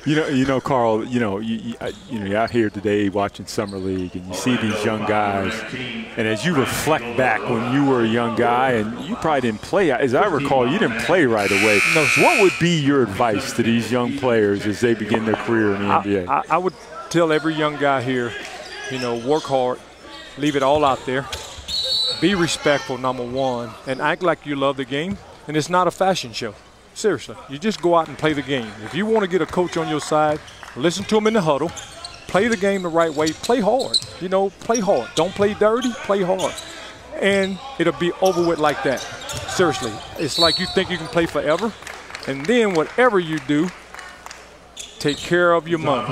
You know, Carl. You're out here today watching Summer League, and you see these young guys. And as you reflect back when you were a young guy, and you probably didn't play, as I recall, you didn't play right away. No. So what would be your advice to these young players as they begin their career in the NBA? I would tell every young guy here, work hard, leave it all out there, be respectful, number one, and act like you love the game. And it's not a fashion show. Seriously. You just go out and play the game. If you want to get a coach on your side, listen to him in the huddle, play the game the right way, play hard. Play hard. Don't play dirty, play hard. And it'll be over with like that. Seriously. It's like you think you can play forever. And then whatever you do, take care of your money.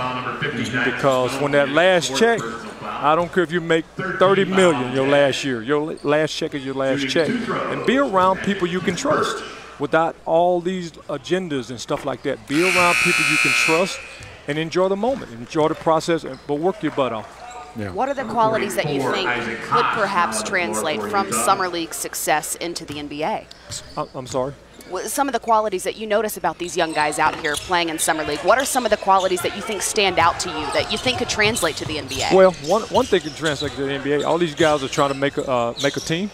Because when that last check, I don't care if you make $30 million your last year. Your last check is your last check. And be around people you can trust without all these agendas and stuff like that. Be around people you can trust and enjoy the moment. Enjoy the process, but work your butt off. Yeah. What are the qualities that you think could perhaps translate from Summer League success into the NBA? I'm sorry? Some of the qualities that you notice about these young guys out here playing in Summer League, what are some of the qualities that you think stand out to you that you think could translate to the NBA? Well, one thing can translate to the NBA. All these guys are trying to make a team.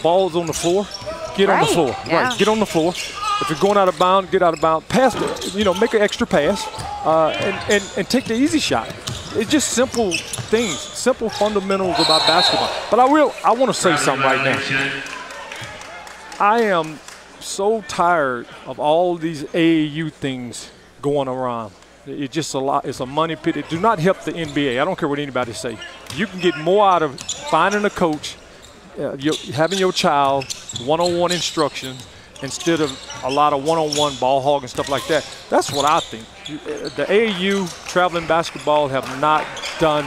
Balls on the floor, get on the floor. Yeah. Right, get on the floor. If you're going out of bounds, get out of bounds. Pass make an extra pass, and take the easy shot. It's just simple things, simple fundamentals about basketball. But I want to say something right now. I am so tired of all these AAU things going around. It's just a lot. It's a money pit. It do not help the NBA. I don't care what anybody say. You can get more out of finding a coach, having your child one-on-one instruction instead of a lot of one-on-one ball hog and stuff like that. That's what I think. The AAU traveling basketball have not done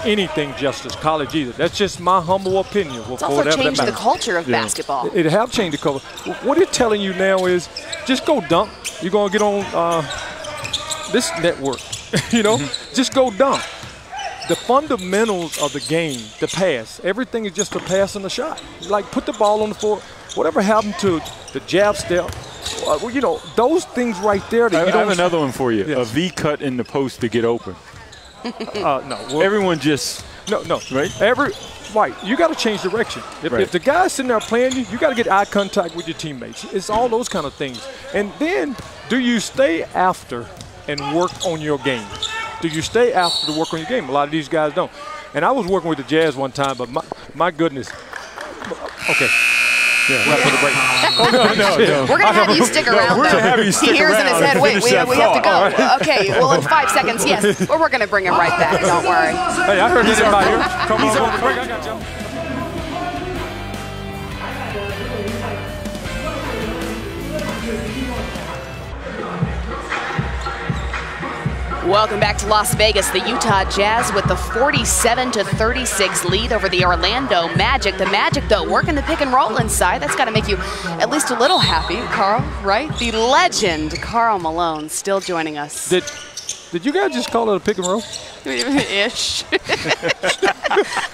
anything justice, college either. That's just my humble opinion. It's also changed the culture of basketball. It have changed the culture. What it's telling you now is just go dunk. You're going to get on this network, just go dunk. The fundamentals of the game, the pass, everything is just a pass and a shot. Like put the ball on the floor. Whatever happened to the jab step, those things right there. That I have another one for you. Yes. A V cut in the post to get open. No. Well, everyone just no. Right. You got to change direction. If the guy's sitting there playing you got to get eye contact with your teammates. It's all those kind of things. And then, do you stay after and work on your game? Do you stay after to work on your game? A lot of these guys don't. And I was working with the Jazz one time, but my goodness. Okay. Yeah, we'll have to break. No. We're going to have you stick around, We're though. going to have you stick He hears around. in his head, wait, we have to go. Right. Okay, well, in 5 seconds, yes. But we're going to bring him right back, don't worry. Hey, I heard he's about here. Come on, break. I got you. Welcome back to Las Vegas. The Utah Jazz with the 47-36 lead over the Orlando Magic. The Magic, though, working the pick and roll inside. That's got to make you at least a little happy, Carl, right? The legend, Karl Malone, still joining us. Did you guys just call it a pick and roll? Ish. I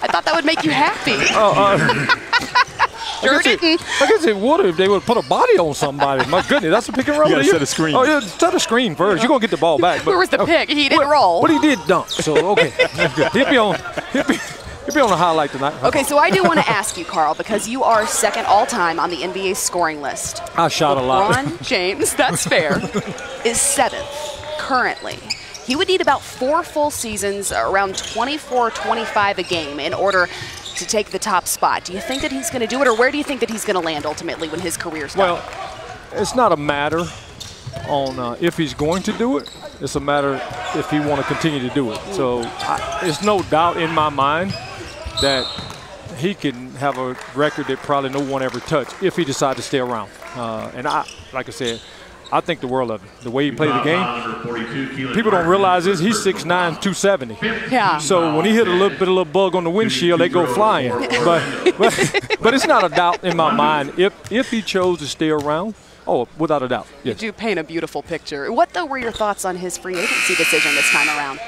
thought that would make you happy. Sure didn't. I guess it would if they would put a body on somebody. My goodness, that's a pick and roll. You got to set a screen. Oh, yeah, set a screen first. You're going to get the ball back. Where was the pick? He didn't roll. But he did dunk, so okay. That's good. He'll be on the highlight tonight. Okay, so I do want to ask you, Carl, because you are second all-time on the NBA scoring list. I shot a lot. LeBron James, that's fair, is 7th currently. He would need about 4 full seasons, around 24-25 a game, in order to take the top spot. Do you think that he's going to do it, or where do you think that he's going to land ultimately when his career's done? Well, it's not a matter on if he's going to do it. It's a matter if he want to continue to do it. So there's no doubt in my mind that he can have a record that probably no one ever touched if he decides to stay around. And like I said, I think the world of it. The way he played the game, people don't realize this. He's 6'9", 270. Yeah. So when he hit a little bug on the windshield, they go flying. But it's not a doubt in my mind if he chose to stay around. Oh, without a doubt. Yes. You do paint a beautiful picture. What, though, were your thoughts on his free agency decision this time around?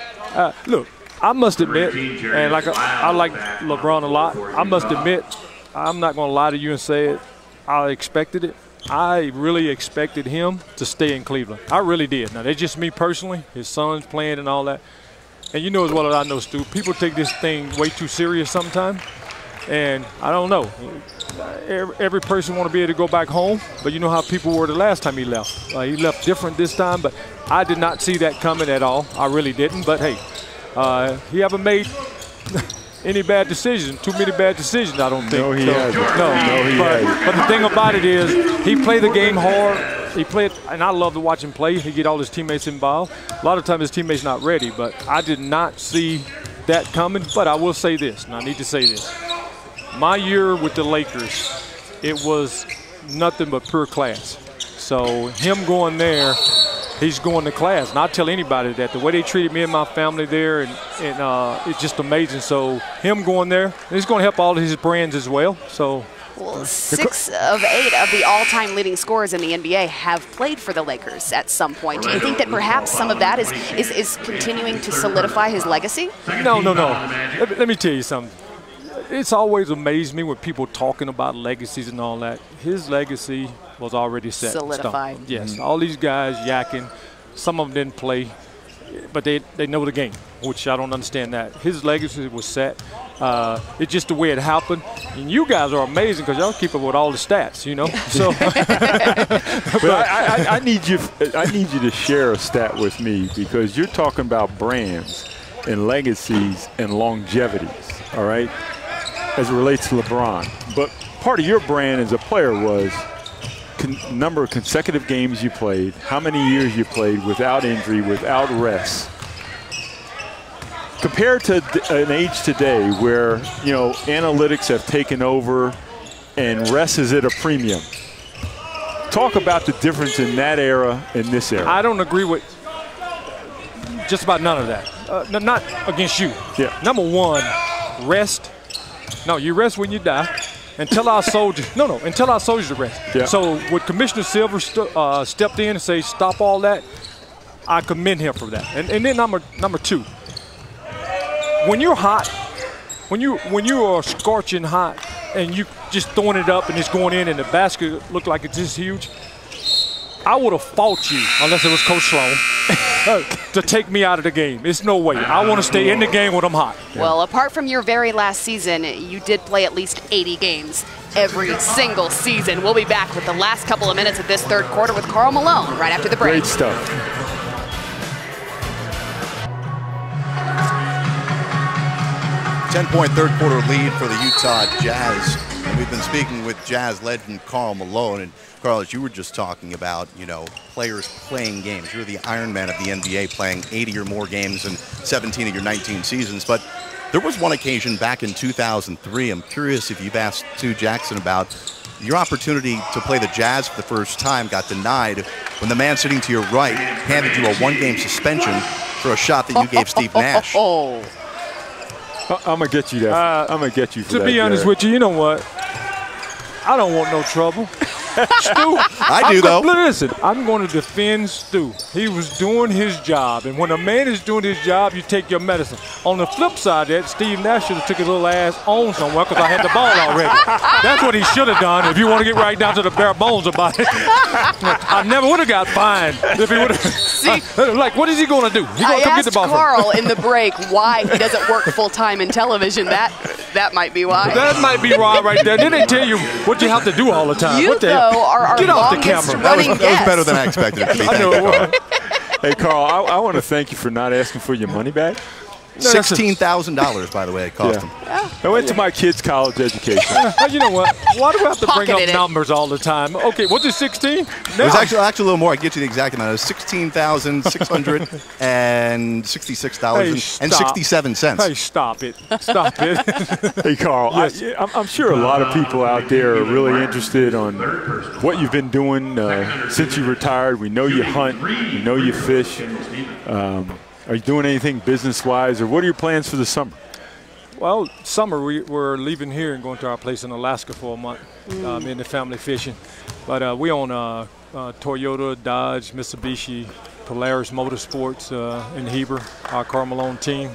Look, I must admit, and I like LeBron a lot, I must admit, I'm not going to lie to you and say it. I expected it. I really expected him to stay in Cleveland. I really did. Now, that's just me personally. His son's playing and all that. And you know as well as I know, Stu, people take this thing way too serious sometimes. And I don't know. Every person want to be able to go back home, but you know how people were the last time he left. He left different this time, but I did not see that coming at all. I really didn't. But, hey, he haven't made any bad decisions, too many bad decisions, I don't think. No, he hasn't. But the thing about it is he played the game hard. He played, and I love to watch him play. He get all his teammates involved. A lot of times his teammates not ready, but I did not see that coming. But I will say this, and I need to say this. My year with the Lakers, it was nothing but pure class. So him going there, he's going to class. And I tell anybody that the way they treated me and my family there, and it's just amazing. So him going there, he's going to help all of his brands as well. So. Well, 6 of 8 of the all-time leading scorers in the NBA have played for the Lakers at some point. Do you think that perhaps some of that is continuing to solidify his legacy? No. Let me tell you something. It's always amazed me when people talking about legacies and all that. His legacy was already set. Solidified. Yes, all these guys yakking. Some of them didn't play, but they know the game, which I don't understand that. His legacy was set. It's just the way it happened. And you guys are amazing because y'all keep up with all the stats, you know. So, but I need you to share a stat with me because you're talking about brands and legacies and longevities. All right. As it relates to LeBron. But part of your brand as a player was number of consecutive games you played, how many years you played without injury, without rest. Compared to an age today where, you know, analytics have taken over and rest is at a premium. Talk about the difference in that era and this era. I don't agree with just about none of that. Not against you. Yeah. Number one, rest. No, you rest when you die. And tell our soldiers, and tell our soldiers to rest. Yeah. So when Commissioner Silver stepped in and say, stop all that, I commend him for that. And then number two, when you're hot, when you are scorching hot and you just throwing it up and it's going in and the basket look like it's just huge, I would have fought you, unless it was Coach Sloan, to take me out of the game. It's no way. I want to stay in the game when I'm hot. Well, apart from your very last season, you did play at least 80 games every single season. We'll be back with the last couple of minutes of this third quarter with Karl Malone right after the break. Great stuff. 10-point third quarter lead for the Utah Jazz. And we've been speaking with Jazz legend Karl Malone. And Karl, as you were just talking about, you know, players playing games. You're the Iron Man of the NBA, playing 80 or more games in 17 of your 19 seasons. But there was one occasion back in 2003. I'm curious if you've asked Stu Jackson about Your opportunity to play the Jazz for the first time got denied when the man sitting to your right handed you a 1-game suspension for a shot that you gave Steve Nash. I'm going to get you that. I'm going to get you for that. To be honest with you, you know what? I don't want no trouble. Stu, I do, though. Listen, I'm going to defend Stu. He was doing his job, and when a man is doing his job, you take your medicine. On the flip side of that, Steve Nash should have took his little ass on somewhere because I had the ball already. That's what he should have done if you want to get right down to the bare bones about it. I never would have got fined if he would have. Like, what is he going to do? He's going to come get the ball from Carl in the break why he doesn't work full-time in television. That might be why. That might be why right there. Then they tell you what you have to do all the time. You, though, are our Get off the longest camera. running That was better than I expected it to be. I know. Hey, Carl, I want to thank you for not asking for your money back. $16,000, by the way, it cost him. I went to my kid's college education. You know what? Why do we have to bring Pocketed up it. numbers all the time? Okay, what's it, 16? It was actually a little more. I get you the exact amount. It was $16,666.67. Hey, stop it. Stop it. Hey, Carl, Yes. I'm sure a lot of people out there are really interested on what you've been doing since you retired. We know you hunt. We know you fish. Are you doing anything business-wise, or what are your plans for the summer? Well, summer, we're leaving here and going to our place in Alaska for a month, me and the family fishing. But we own Toyota, Dodge, Mitsubishi, Polaris Motorsports in Heber, our Karl Malone team.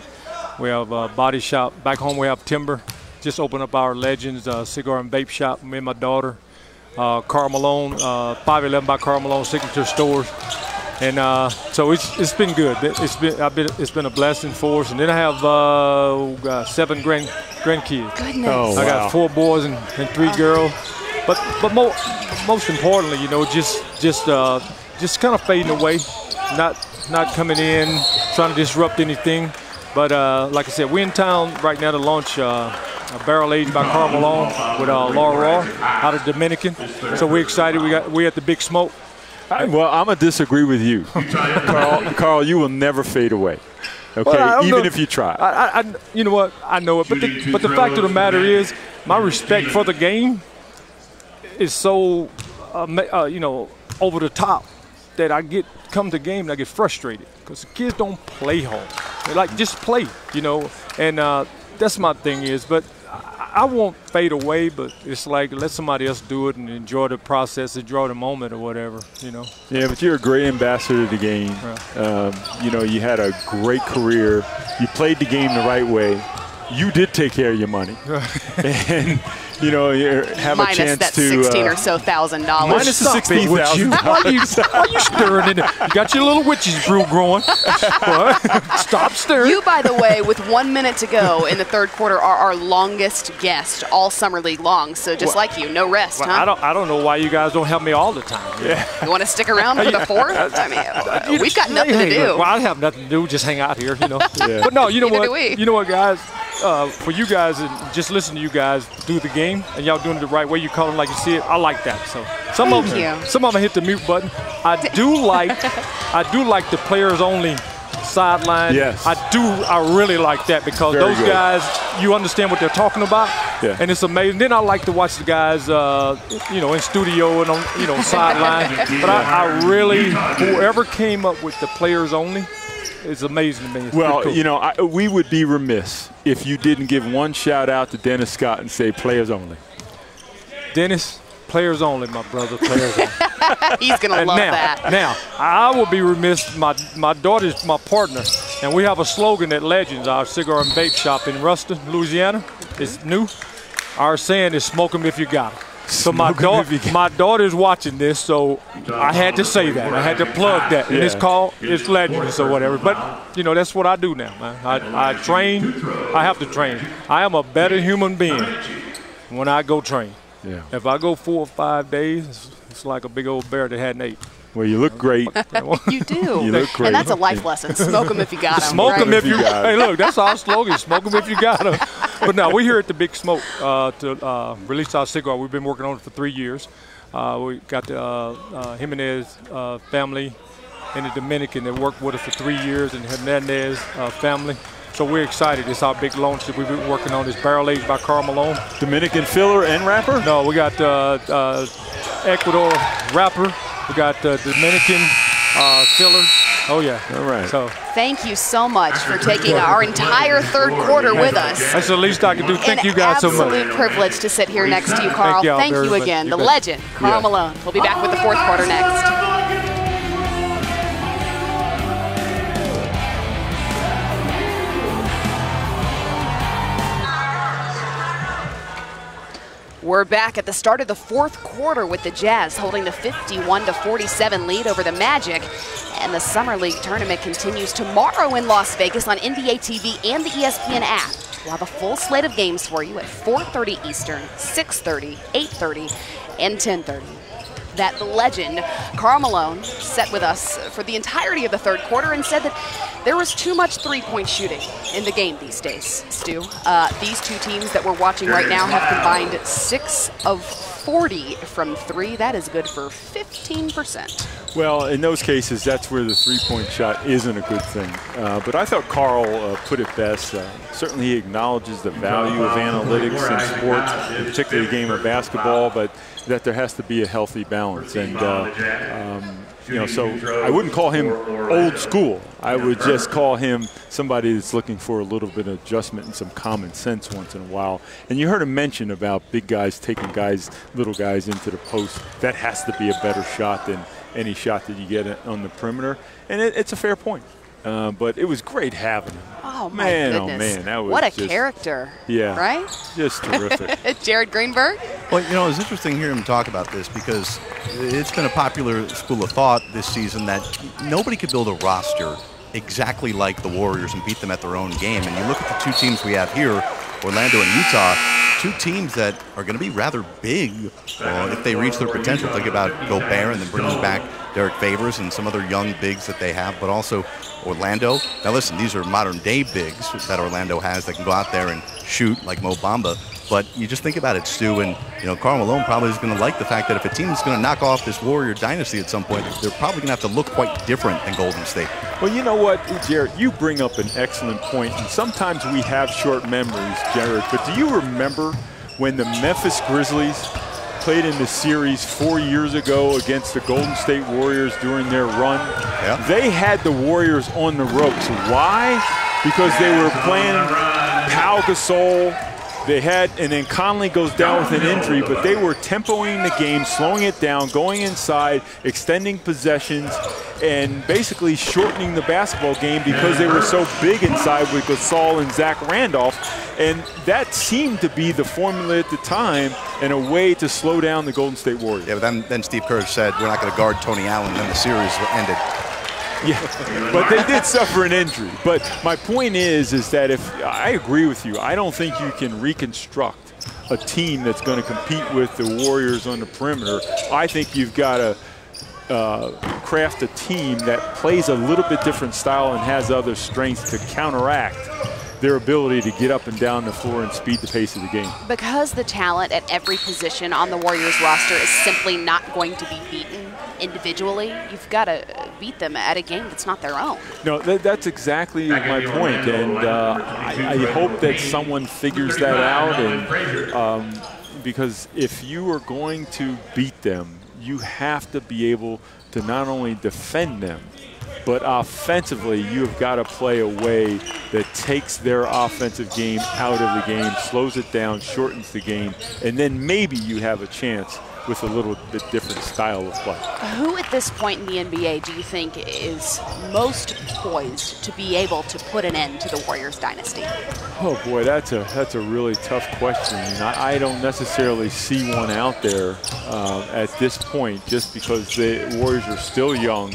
We have a body shop. Back home we have timber. Just opened up our Legends cigar and vape shop, me and my daughter. Karl Malone, 511 by Karl Malone signature stores. And so it's been good. It's been a blessing for us. And then I have 7 grandkids. Goodness. Oh, I got 4 boys and 3 girls. But most importantly, you know, just kind of fading away, not coming in, trying to disrupt anything. But like I said, we're in town right now to launch a barrel aged by Karl Malone with Laura Raw out of Dominican. So we're excited. We at the Big Smoke. Well, I'm going to disagree with you. Carl, you will never fade away. Okay, well, even if you try. You know what? I know it. But the fact of the matter is, my respect for the game is so, you know, over the top that come to the game and I get frustrated because the kids don't play hard. They like just play, you know. And that's my thing is, but I won't fade away, but it's like let somebody else do it and enjoy the process, enjoy the moment or whatever, you know. Yeah, but you're a great ambassador to the game. Yeah. You know, you had a great career. You played the game the right way. You did take care of your money. And, you know, you have Minus a chance that to 16 or so $1,000. minus the $16,000. Why are you stirring it? You got your little witch's brew growing. Stop stirring. You, by the way, with 1 minute to go in the third quarter, are our longest guest all summer league long. So just like you, no rest, Well, huh? I don't know why you guys don't help me all the time. Yeah. You want to stick around for the fourth? I mean, we've got nothing to do. Well, I have nothing to do. Just hang out here, you know. Yeah. But no, you know Neither what? do we. You know what, guys? For you guys, and just listen to you guys do the game, and y'all doing it the right way. You call them like you see it. I like that. So some of them hit the mute button. I do like the players only sideline. Yes. I really like that because Very those good. guys, you understand what they're talking about. Yeah. And it's amazing. Then I like to watch the guys, you know, in studio and on, you know, sideline. But I really, whoever came up with the players only, it's amazing to me. It's Well, pretty cool. you know, we would be remiss if you didn't give one shout out to Dennis Scott and say players only. Dennis, players only, my brother, players only. He's going to love that. Now, I will be remiss. My daughter's my partner, and we have a slogan at Legends, our cigar and vape shop in Ruston, Louisiana. It's new. Our saying is "Smoke 'em if you got 'em." So my daughter's watching this, so I had to say that. I had to plug that. And it's Legends or whatever. But, you know, that's what I do now, man. I train. I have to train. I am a better human being when I go train. Yeah. If I go 4 or 5 days, it's like a big old bear that hadn't ate. Well, you look great. You do. You look great. And that's a life lesson. Smoke them if you got them. Smoke them if you got 'em. Hey, look, that's our slogan. Smoke them if you got them. But now we're here at the Big Smoke to release our cigar. We've been working on it for 3 years. We got the Jimenez family in the Dominican that worked with us for 3 years, and Hernandez family. So we're excited. It's our big launch that we've been working on. This barrel aged by Karl Malone. Dominican filler and wrapper? No, we got Ecuador wrapper. We got Dominican filler. Oh, yeah. All right. So thank you so much for taking our entire third quarter with us. That's the least I can do. Thank you guys so much. An absolute privilege to sit here next to you, Karl. Thank you again. The legend, Karl Malone. We'll be back with the fourth quarter next. We're back at the start of the fourth quarter with the Jazz holding the 51-47 lead over the Magic. And the Summer League tournament continues tomorrow in Las Vegas on NBA TV and the ESPN app. We'll have a full slate of games for you at 4:30 Eastern, 6:30, 8:30, and 10:30. That the legend, Karl Malone, sat with us for the entirety of the third quarter and said that there was too much three-point shooting in the game these days, Stu. These two teams that we're watching right now have combined 6 of 40 from three. That is good for 15%. Well, in those cases, that's where the three-point shot isn't a good thing. But I thought Karl put it best. Certainly he acknowledges the value of analytics in sports, particularly the game of basketball, but that there has to be a healthy balance. And, you know, so I wouldn't call him old school. I would just call him somebody that's looking for a little bit of adjustment and some common sense once in a while. And you heard him mention about big guys taking little guys into the post. That has to be a better shot than any shot that you get on the perimeter. And it's a fair point. But it was great having him. Oh, my goodness. Oh, man. That was what a just, character. Yeah. Right? Just terrific. Jared Greenberg? Well, you know, it's interesting hearing him talk about this because it's been a popular school of thought this season that nobody could build a roster exactly like the Warriors and beat them at their own game. And you look at the two teams we have here, Orlando and Utah, two teams that are going to be rather big if they reach their potential. Think about Gobert and then bringing back Derek Favors and some other young bigs that they have, but also Orlando. Now listen, these are modern-day bigs that Orlando has that can go out there and shoot like Mo Bamba. But you just think about it, Stu, and you know, Karl Malone probably is going to like the fact that if a team is going to knock off this Warrior dynasty at some point, they're probably going to have to look quite different than Golden State. Well, you know what, Jared, you bring up an excellent point, and sometimes we have short memories, Jared, but do you remember when the Memphis Grizzlies played in the series 4 years ago against the Golden State Warriors during their run? Yeah. They had the Warriors on the ropes. Why? Because they were playing Pau Gasol. And then Conley goes down with an injury, but they were tempoing the game, slowing it down, going inside, extending possessions, and basically shortening the basketball game because they were so big inside with Gasol and Zach Randolph. And that seemed to be the formula at the time and a way to slow down the Golden State Warriors. Yeah, but then Steve Kerr said, we're not going to guard Tony Allen, and then the series ended. Yeah, but they did suffer an injury. But my point is that if I agree with you, I don't think you can reconstruct a team that's going to compete with the Warriors on the perimeter. I think you've got to craft a team that plays a little bit different style and has other strengths to counteract their ability to get up and down the floor and speed the pace of the game. Because the talent at every position on the Warriors roster is simply not going to be beaten individually, you've got to beat them at a game that's not their own. No, that's exactly my point, and I hope that someone figures that out, and because if you are going to beat them, you have to be able to not only defend them, but offensively, you have got to play a way that takes their offensive game out of the game, slows it down, shortens the game, and then maybe you have a chance with a little bit different style of play. Who at this point in the NBA do you think is most poised to be able to put an end to the Warriors dynasty? Oh boy, that's a really tough question. I don't necessarily see one out there at this point, just because the Warriors are still young.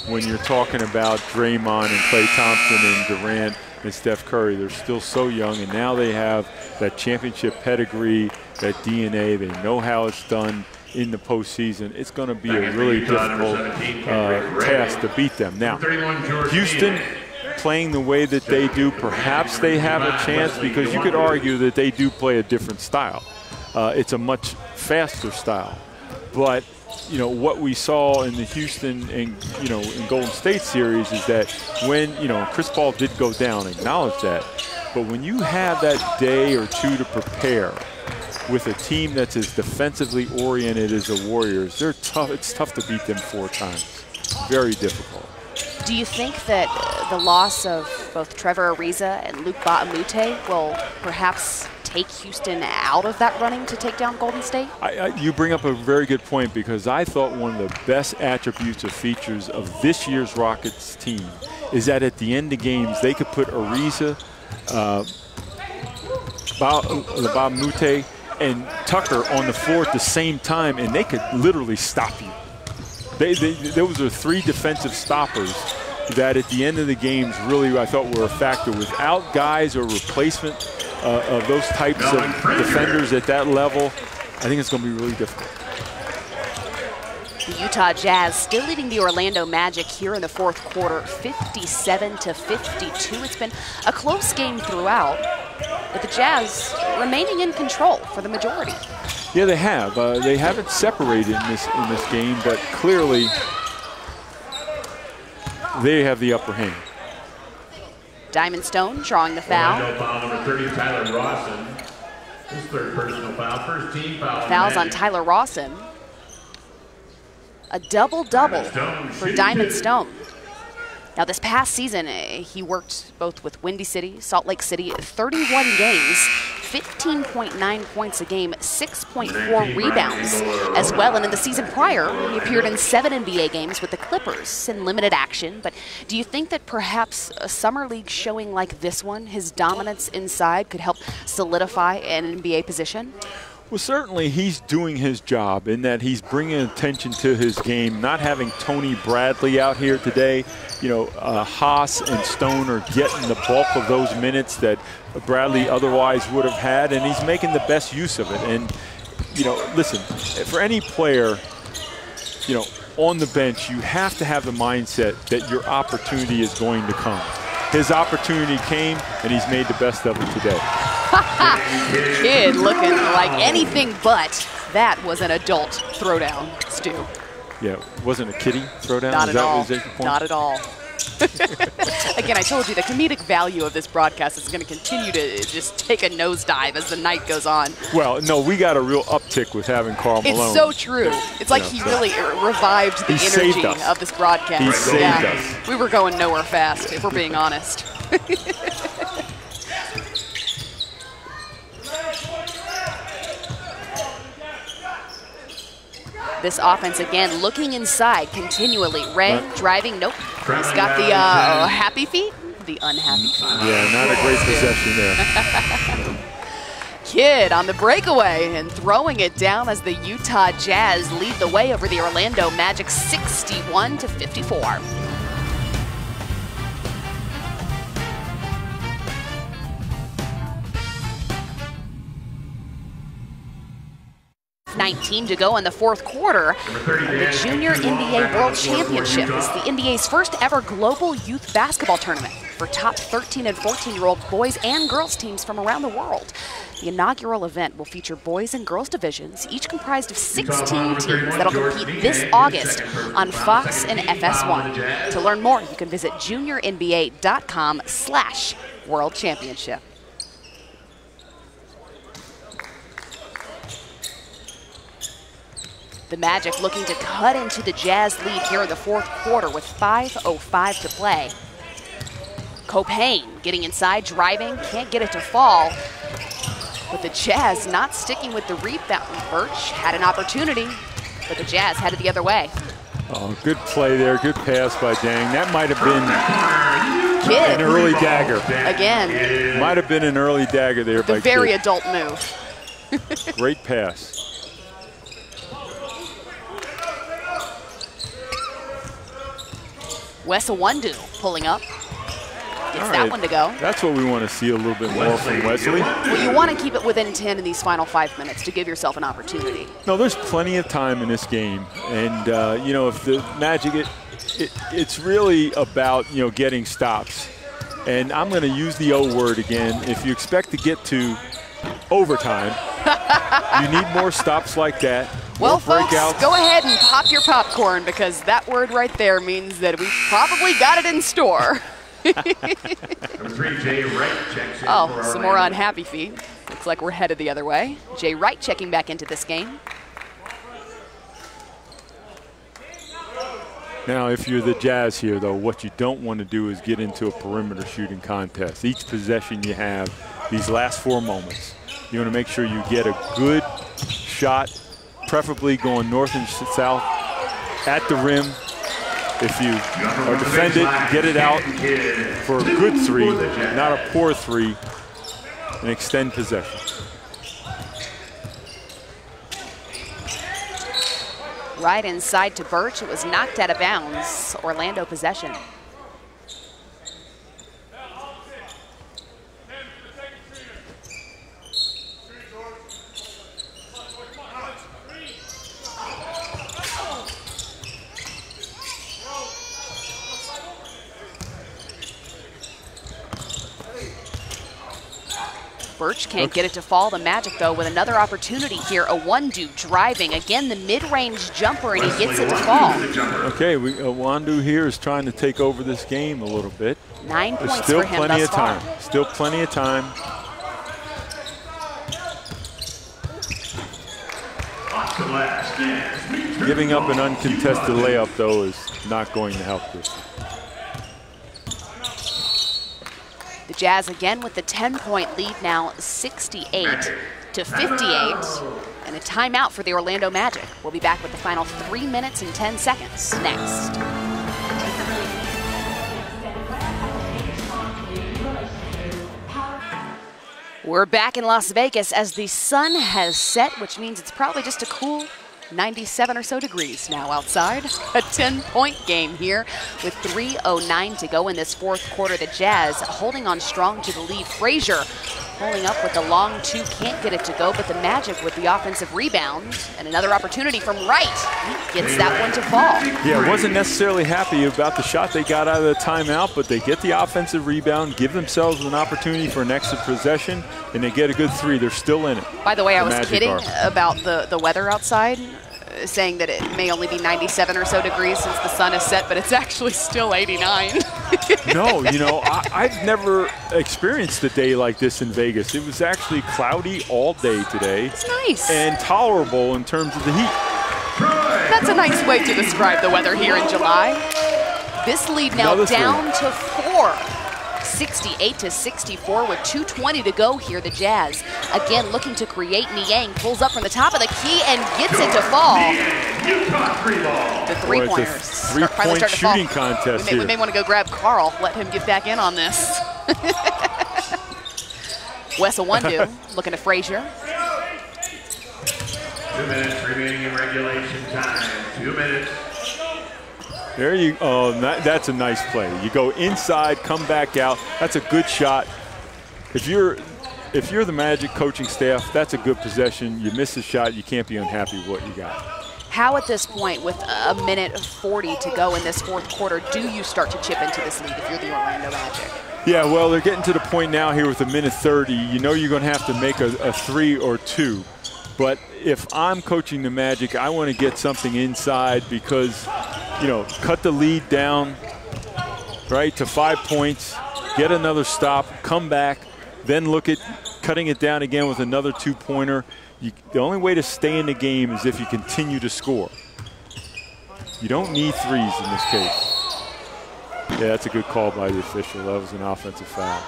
When you're talking about Draymond and Klay Thompson and Durant and Steph Curry, they're still so young, and now they have that championship pedigree, that DNA. They know how it's done in the postseason. It's going to be a really difficult task to beat them. Now, Houston playing the way that they do, perhaps they have a chance, because you could argue that they do play a different style. It's a much faster style. But you know, what we saw in the Houston and, you know, in Golden State series is that when, you know, Chris Paul did go down, acknowledge that. But when you have that day or two to prepare with a team that's as defensively oriented as the Warriors, they're tough. It's tough to beat them 4 times. Very difficult. Do you think that the loss of both Trevor Ariza and Luc Mbah a Moute will perhaps take Houston out of that running to take down Golden State? You bring up a very good point, because I thought one of the best attributes or features of this year's Rockets team is that at the end of games they could put Ariza, Mbah a Moute, and Tucker on the floor at the same time, and they could literally stop you. Those are 3 defensive stoppers that at the end of the games really I thought were a factor. Without guys or replacement of those types of defenders at that level, I think it's going to be really difficult. The Utah Jazz still leading the Orlando Magic here in the 4th quarter, 57-52. It's been a close game throughout, but the Jazz remaining in control for the majority. Yeah, they have. They haven't separated in this game, but clearly they have the upper hand. Diamond Stone drawing the foul. Orlando foul number 30, Tyler Rawson. His 3rd personal foul. First team foul. Fouls on Tyler Rawson. A double-double for Diamond Stone. Now, this past season, he worked both with Windy City, Salt Lake City, 31 games, 15.9 points a game, 6.4 rebounds as well. And in the season prior, he appeared in 7 NBA games with the Clippers in limited action. But do you think that perhaps a summer league showing like this one, his dominance inside, could help solidify an NBA position? Well, certainly he's doing his job in that he's bringing attention to his game, not having Tony Bradley out here today. You know, Haas and Stone are getting the bulk of those minutes that Bradley otherwise would have had, and he's making the best use of it. And, you know, listen, for any player, you know, on the bench, you have to have the mindset that your opportunity is going to come. His opportunity came, and he's made the best of it today. Kid looking like anything but. That was an adult throwdown, Stu. Yeah, wasn't a kiddie throwdown? Not at all. Is that your point? Not at all. Again, I told you the comedic value of this broadcast is going to continue to just take a nosedive as the night goes on. Well, no, we got a real uptick with having Karl Malone. It's so true. It's like he really revived the energy of this broadcast. He saved us. We were going nowhere fast, if we're being honest. This offense, again, looking inside continually. Ray driving, nope. He's got the happy feet, the unhappy feet. Yeah, not a great possession there. Kidd on the breakaway and throwing it down as the Utah Jazz lead the way over the Orlando Magic 61-54. .19 to go in the 4th quarter. The Junior NBA World Championship is the NBA's first ever global youth basketball tournament for top 13 and 14-year-old boys and girls teams from around the world. The inaugural event will feature boys and girls divisions, each comprised of 16 teams that'll compete this August on Fox and FS1. To learn more, you can visit juniornba.com/World Championship. The Magic looking to cut into the Jazz lead here in the 4th quarter with 5:05 to play. Copane getting inside, driving, can't get it to fall. But the Jazz not sticking with the rebound. Birch had an opportunity, but the Jazz headed the other way. Oh, good play there, good pass by Dang. That might have been Kidd. an early dagger. Again. Might have been an early dagger there by The very Kidd. adult move. Great pass. Wes Iwundu pulling up. Gets that one to go. That's what we want to see a little bit more from Wesley. Well, you want to keep it within 10 in these final 5 minutes to give yourself an opportunity. No, there's plenty of time in this game. And, you know, if the Magic, it's really about, you know, getting stops. And I'm going to use the O word again. If you expect to get to overtime, you need more stops like that. Well, folks, go ahead and pop your popcorn, because that word right there means that we probably got it in store. Number 3, Jay Wright checks in for Oh, some Orlando. more on Happy Feet. Looks like we're headed the other way. Jay Wright checking back into this game. Now, if you're the Jazz here, though, what you don't want to do is get into a perimeter shooting contest. Each possession you have, these last 4 moments, you want to make sure you get a good shot, preferably going north and south at the rim. If you are defended, get it out for a good 3, not a poor 3, and extend possession. Right inside to Birch. It was knocked out of bounds. Orlando possession. Birch can't get it to fall. The Magic, though, with another opportunity here. Awandu driving. Again, the mid-range jumper, and he gets it to fall. Okay, Awandu here is trying to take over this game a little bit. 9 There's points still for him plenty thus of far. time. Still plenty of time. Giving up an uncontested layup, though, is not going to help this. The Jazz again with the 10-point lead now, 68 to 58, and a timeout for the Orlando Magic. We'll be back with the final 3 minutes and 10 seconds next. We're back in Las Vegas as the sun has set, which means it's probably just a cool 97 or so degrees now outside. A 10-point game here with 3:09 to go in this 4th quarter. The Jazz holding on strong to the lead. Frazier pulling up with the long 2, can't get it to go, but the Magic with the offensive rebound and another opportunity from Wright. He gets that one to fall. Yeah, wasn't necessarily happy about the shot they got out of the timeout, but they get the offensive rebound, give themselves an opportunity for an extra possession, and they get a good 3. They're still in it. By the way, I was Magic kidding are. about the weather outside, saying that it may only be 97 or so degrees since the sun is set, but it's actually still 89. No, you know, I've never experienced a day like this in Vegas. It was actually cloudy all day today. It's nice. And tolerable in terms of the heat. That's a nice way to describe the weather here in July. This lead now Another down to 4. 68 to 64 with 2:20 to go here. The Jazz again looking to create. Niang pulls up from the top of the key and gets it to fall. The three-pointers Boy, it's a three-point shooting contest we may want to go grab Carl, let him get back in on this. Wes Awandu looking to Frazier. 2 minutes remaining in regulation time. 2 minutes. There you go. That's a nice play. You go inside, come back out. That's a good shot. If you're the Magic coaching staff, that's a good possession. You miss a shot, you can't be unhappy with what you got. How at this point, with a minute 40 to go in this 4th quarter, do you start to chip into this lead if you're the Orlando Magic? Yeah, well, they're getting to the point now here with a minute 30. You know you're going to have to make a 3 or 2. But if I'm coaching the Magic, I want to get something inside because, you know, cut the lead down, right, to 5 points, get another stop, come back, then look at cutting it down again with another 2-pointer. The only way to stay in the game is if you continue to score. You don't need threes in this case. Yeah, that's a good call by the official. That was an offensive foul.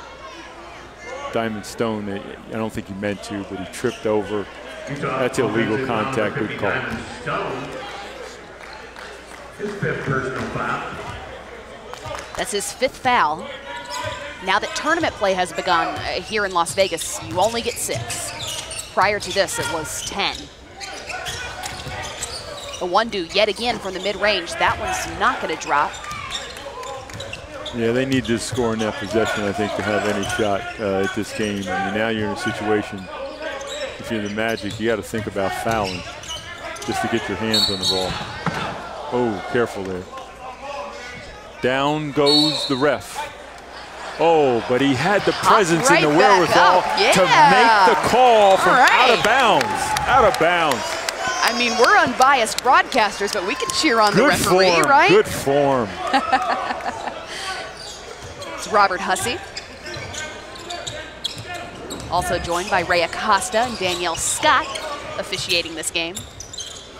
Diamond Stone, I don't think he meant to, but he tripped over. That's illegal contact. Good call. His 5th personal foul. That's his 5th foul. Now that tournament play has begun here in Las Vegas, you only get 6. Prior to this, it was 10. Awandu yet again from the mid-range. That one's not going to drop. Yeah, they need to score in that possession, I think, to have any shot at this game. I mean, now you're in a situation, if you're the Magic, you got to think about fouling just to get your hands on the ball. Oh, careful there. Down goes the ref. Oh, but he had the presence and the wherewithal to make the call from out of bounds. Out of bounds. I I mean, we're unbiased broadcasters, but we can cheer on the referee, form. right? Good form. It's Robert Hussey. Also joined by Ray Acosta and Danielle Scott officiating this game.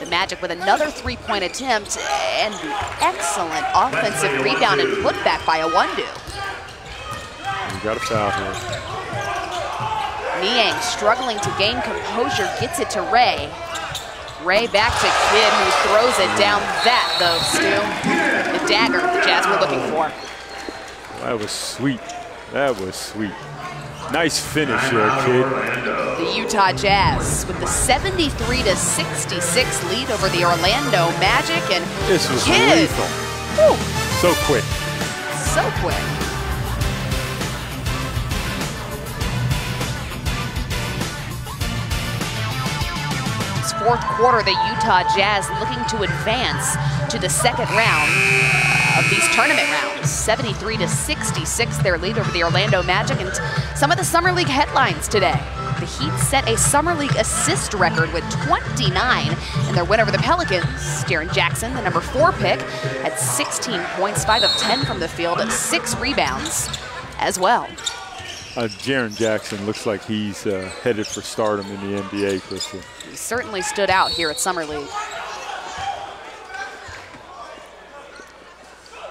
The Magic with another three-point attempt and the excellent offensive rebound and putback by Awundu. You got a foul here. Niang struggling to gain composure, gets it to Ray. Ray back to Kidd, who throws it down. That, though, Stu, the dagger the Jazz were looking for. That was sweet. That was sweet. Nice finish there, Kidd. The Utah Jazz with the 73-66 lead over the Orlando Magic, and this was Kidd. lethal. Whew. So quick. So quick. This fourth quarter, the Utah Jazz looking to advance to the second round of these tournament rounds. 73-66, their lead over the Orlando Magic. And some of the Summer League headlines today. The Heat set a Summer League assist record with 29 in their win over the Pelicans. Jaren Jackson, the number 4 pick, had 16 points, 5 of 10 from the field, and 6 rebounds as well. Jaren Jackson looks like he's headed for stardom in the NBA, Krista. He certainly stood out here at Summer League.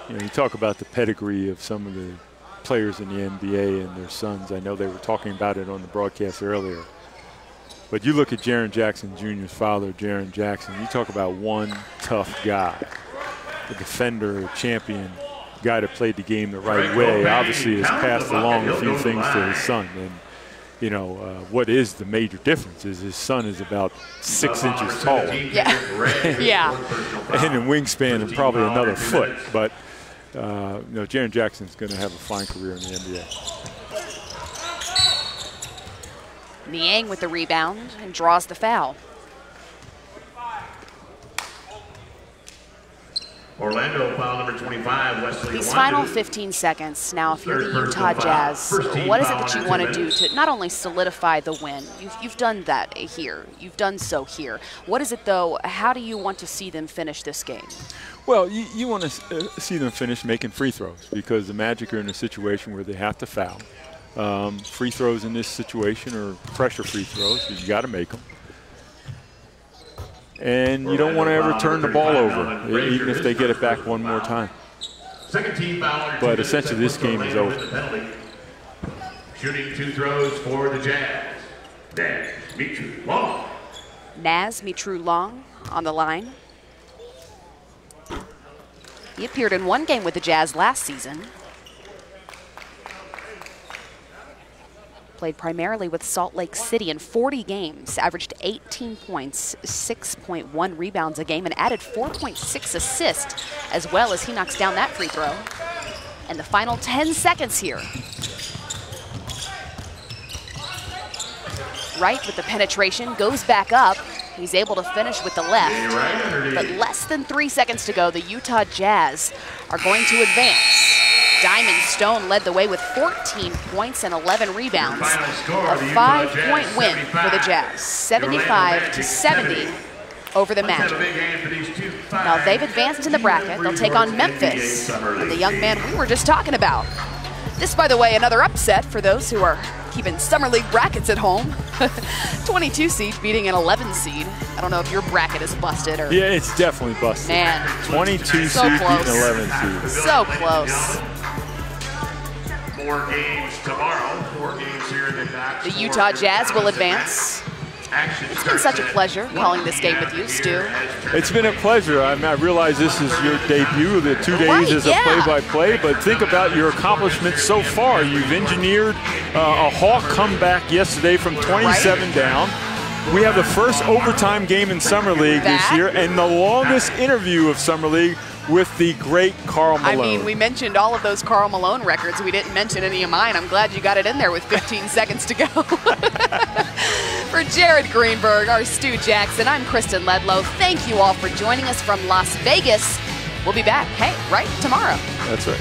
You know, you talk about the pedigree of some of the players in the NBA and their sons. I know they were talking about it on the broadcast earlier. But you look at Jaren Jackson Jr.'s father, Jaren Jackson, you talk about one tough guy, a defender, a champion, a guy that played the game the right way, obviously has passed along a few things to his son. And, you know, what is the major difference is his son is about 6 inches taller. Yeah. Yeah. And in wingspan and probably another foot. But you know, Jaren Jackson's going to have a fine career in the NBA. Niang with the rebound and draws the foul. Orlando foul number 25, Wesley. These final 15 seconds. Now, if you're the Utah Jazz, what is it that you want to do to not only solidify the win? You've done that here. You've done so here. What is it, though? How do you want to see them finish this game? Well, you want to see them finish making free throws because the Magic are in a situation where they have to foul. Free throws in this situation are pressure free throws, so you got to make them. And you don't want to ever turn the ball over, even if they get it back one more time. But essentially, this game is over. Shooting 2 throws for the Jazz. Naz Mitru Long. Naz Mitru Long on the line. He appeared in one game with the Jazz last season. Played primarily with Salt Lake City in 40 games, averaged 18 points, 6.1 rebounds a game, and added 4.6 assists, as well as he knocks down that free throw. And the final 10 seconds here. Wright with the penetration, goes back up. He's able to finish with the left. But less than 3 seconds to go, the Utah Jazz are going to advance. Diamond Stone led the way with 14 points and 11 rebounds. A 5-point win for the Jazz, 75-70 over the Magic. Now they've advanced in the bracket. They'll take on Memphis and the young man we were just talking about. This, by the way, another upset for those who are keeping Summer League brackets at home. 22 seed beating an 11 seed. I don't know if your bracket is busted or. Yeah, it's definitely busted. Man. 22 so seed close. beating 11 seed. So close. 4 games tomorrow. 4 games here in the Knox. The Utah Jazz will advance. It's been such a pleasure calling this game with you, Stu. It's been a pleasure. I realize this is your debut, the 2 days Right, as a play-by-play, but think about your accomplishments so far. You've engineered a Hawk comeback yesterday from 27 down. We have the first overtime game in Summer League this year, and the longest interview of Summer League with the great Karl Malone. I mean, we mentioned all of those Karl Malone records. We didn't mention any of mine. I'm glad you got it in there with 15 seconds to go. For Jared Greenberg, our Stu Jackson, I'm Kristen Ledlow. Thank you all for joining us from Las Vegas. We'll be back, hey, right tomorrow. That's right.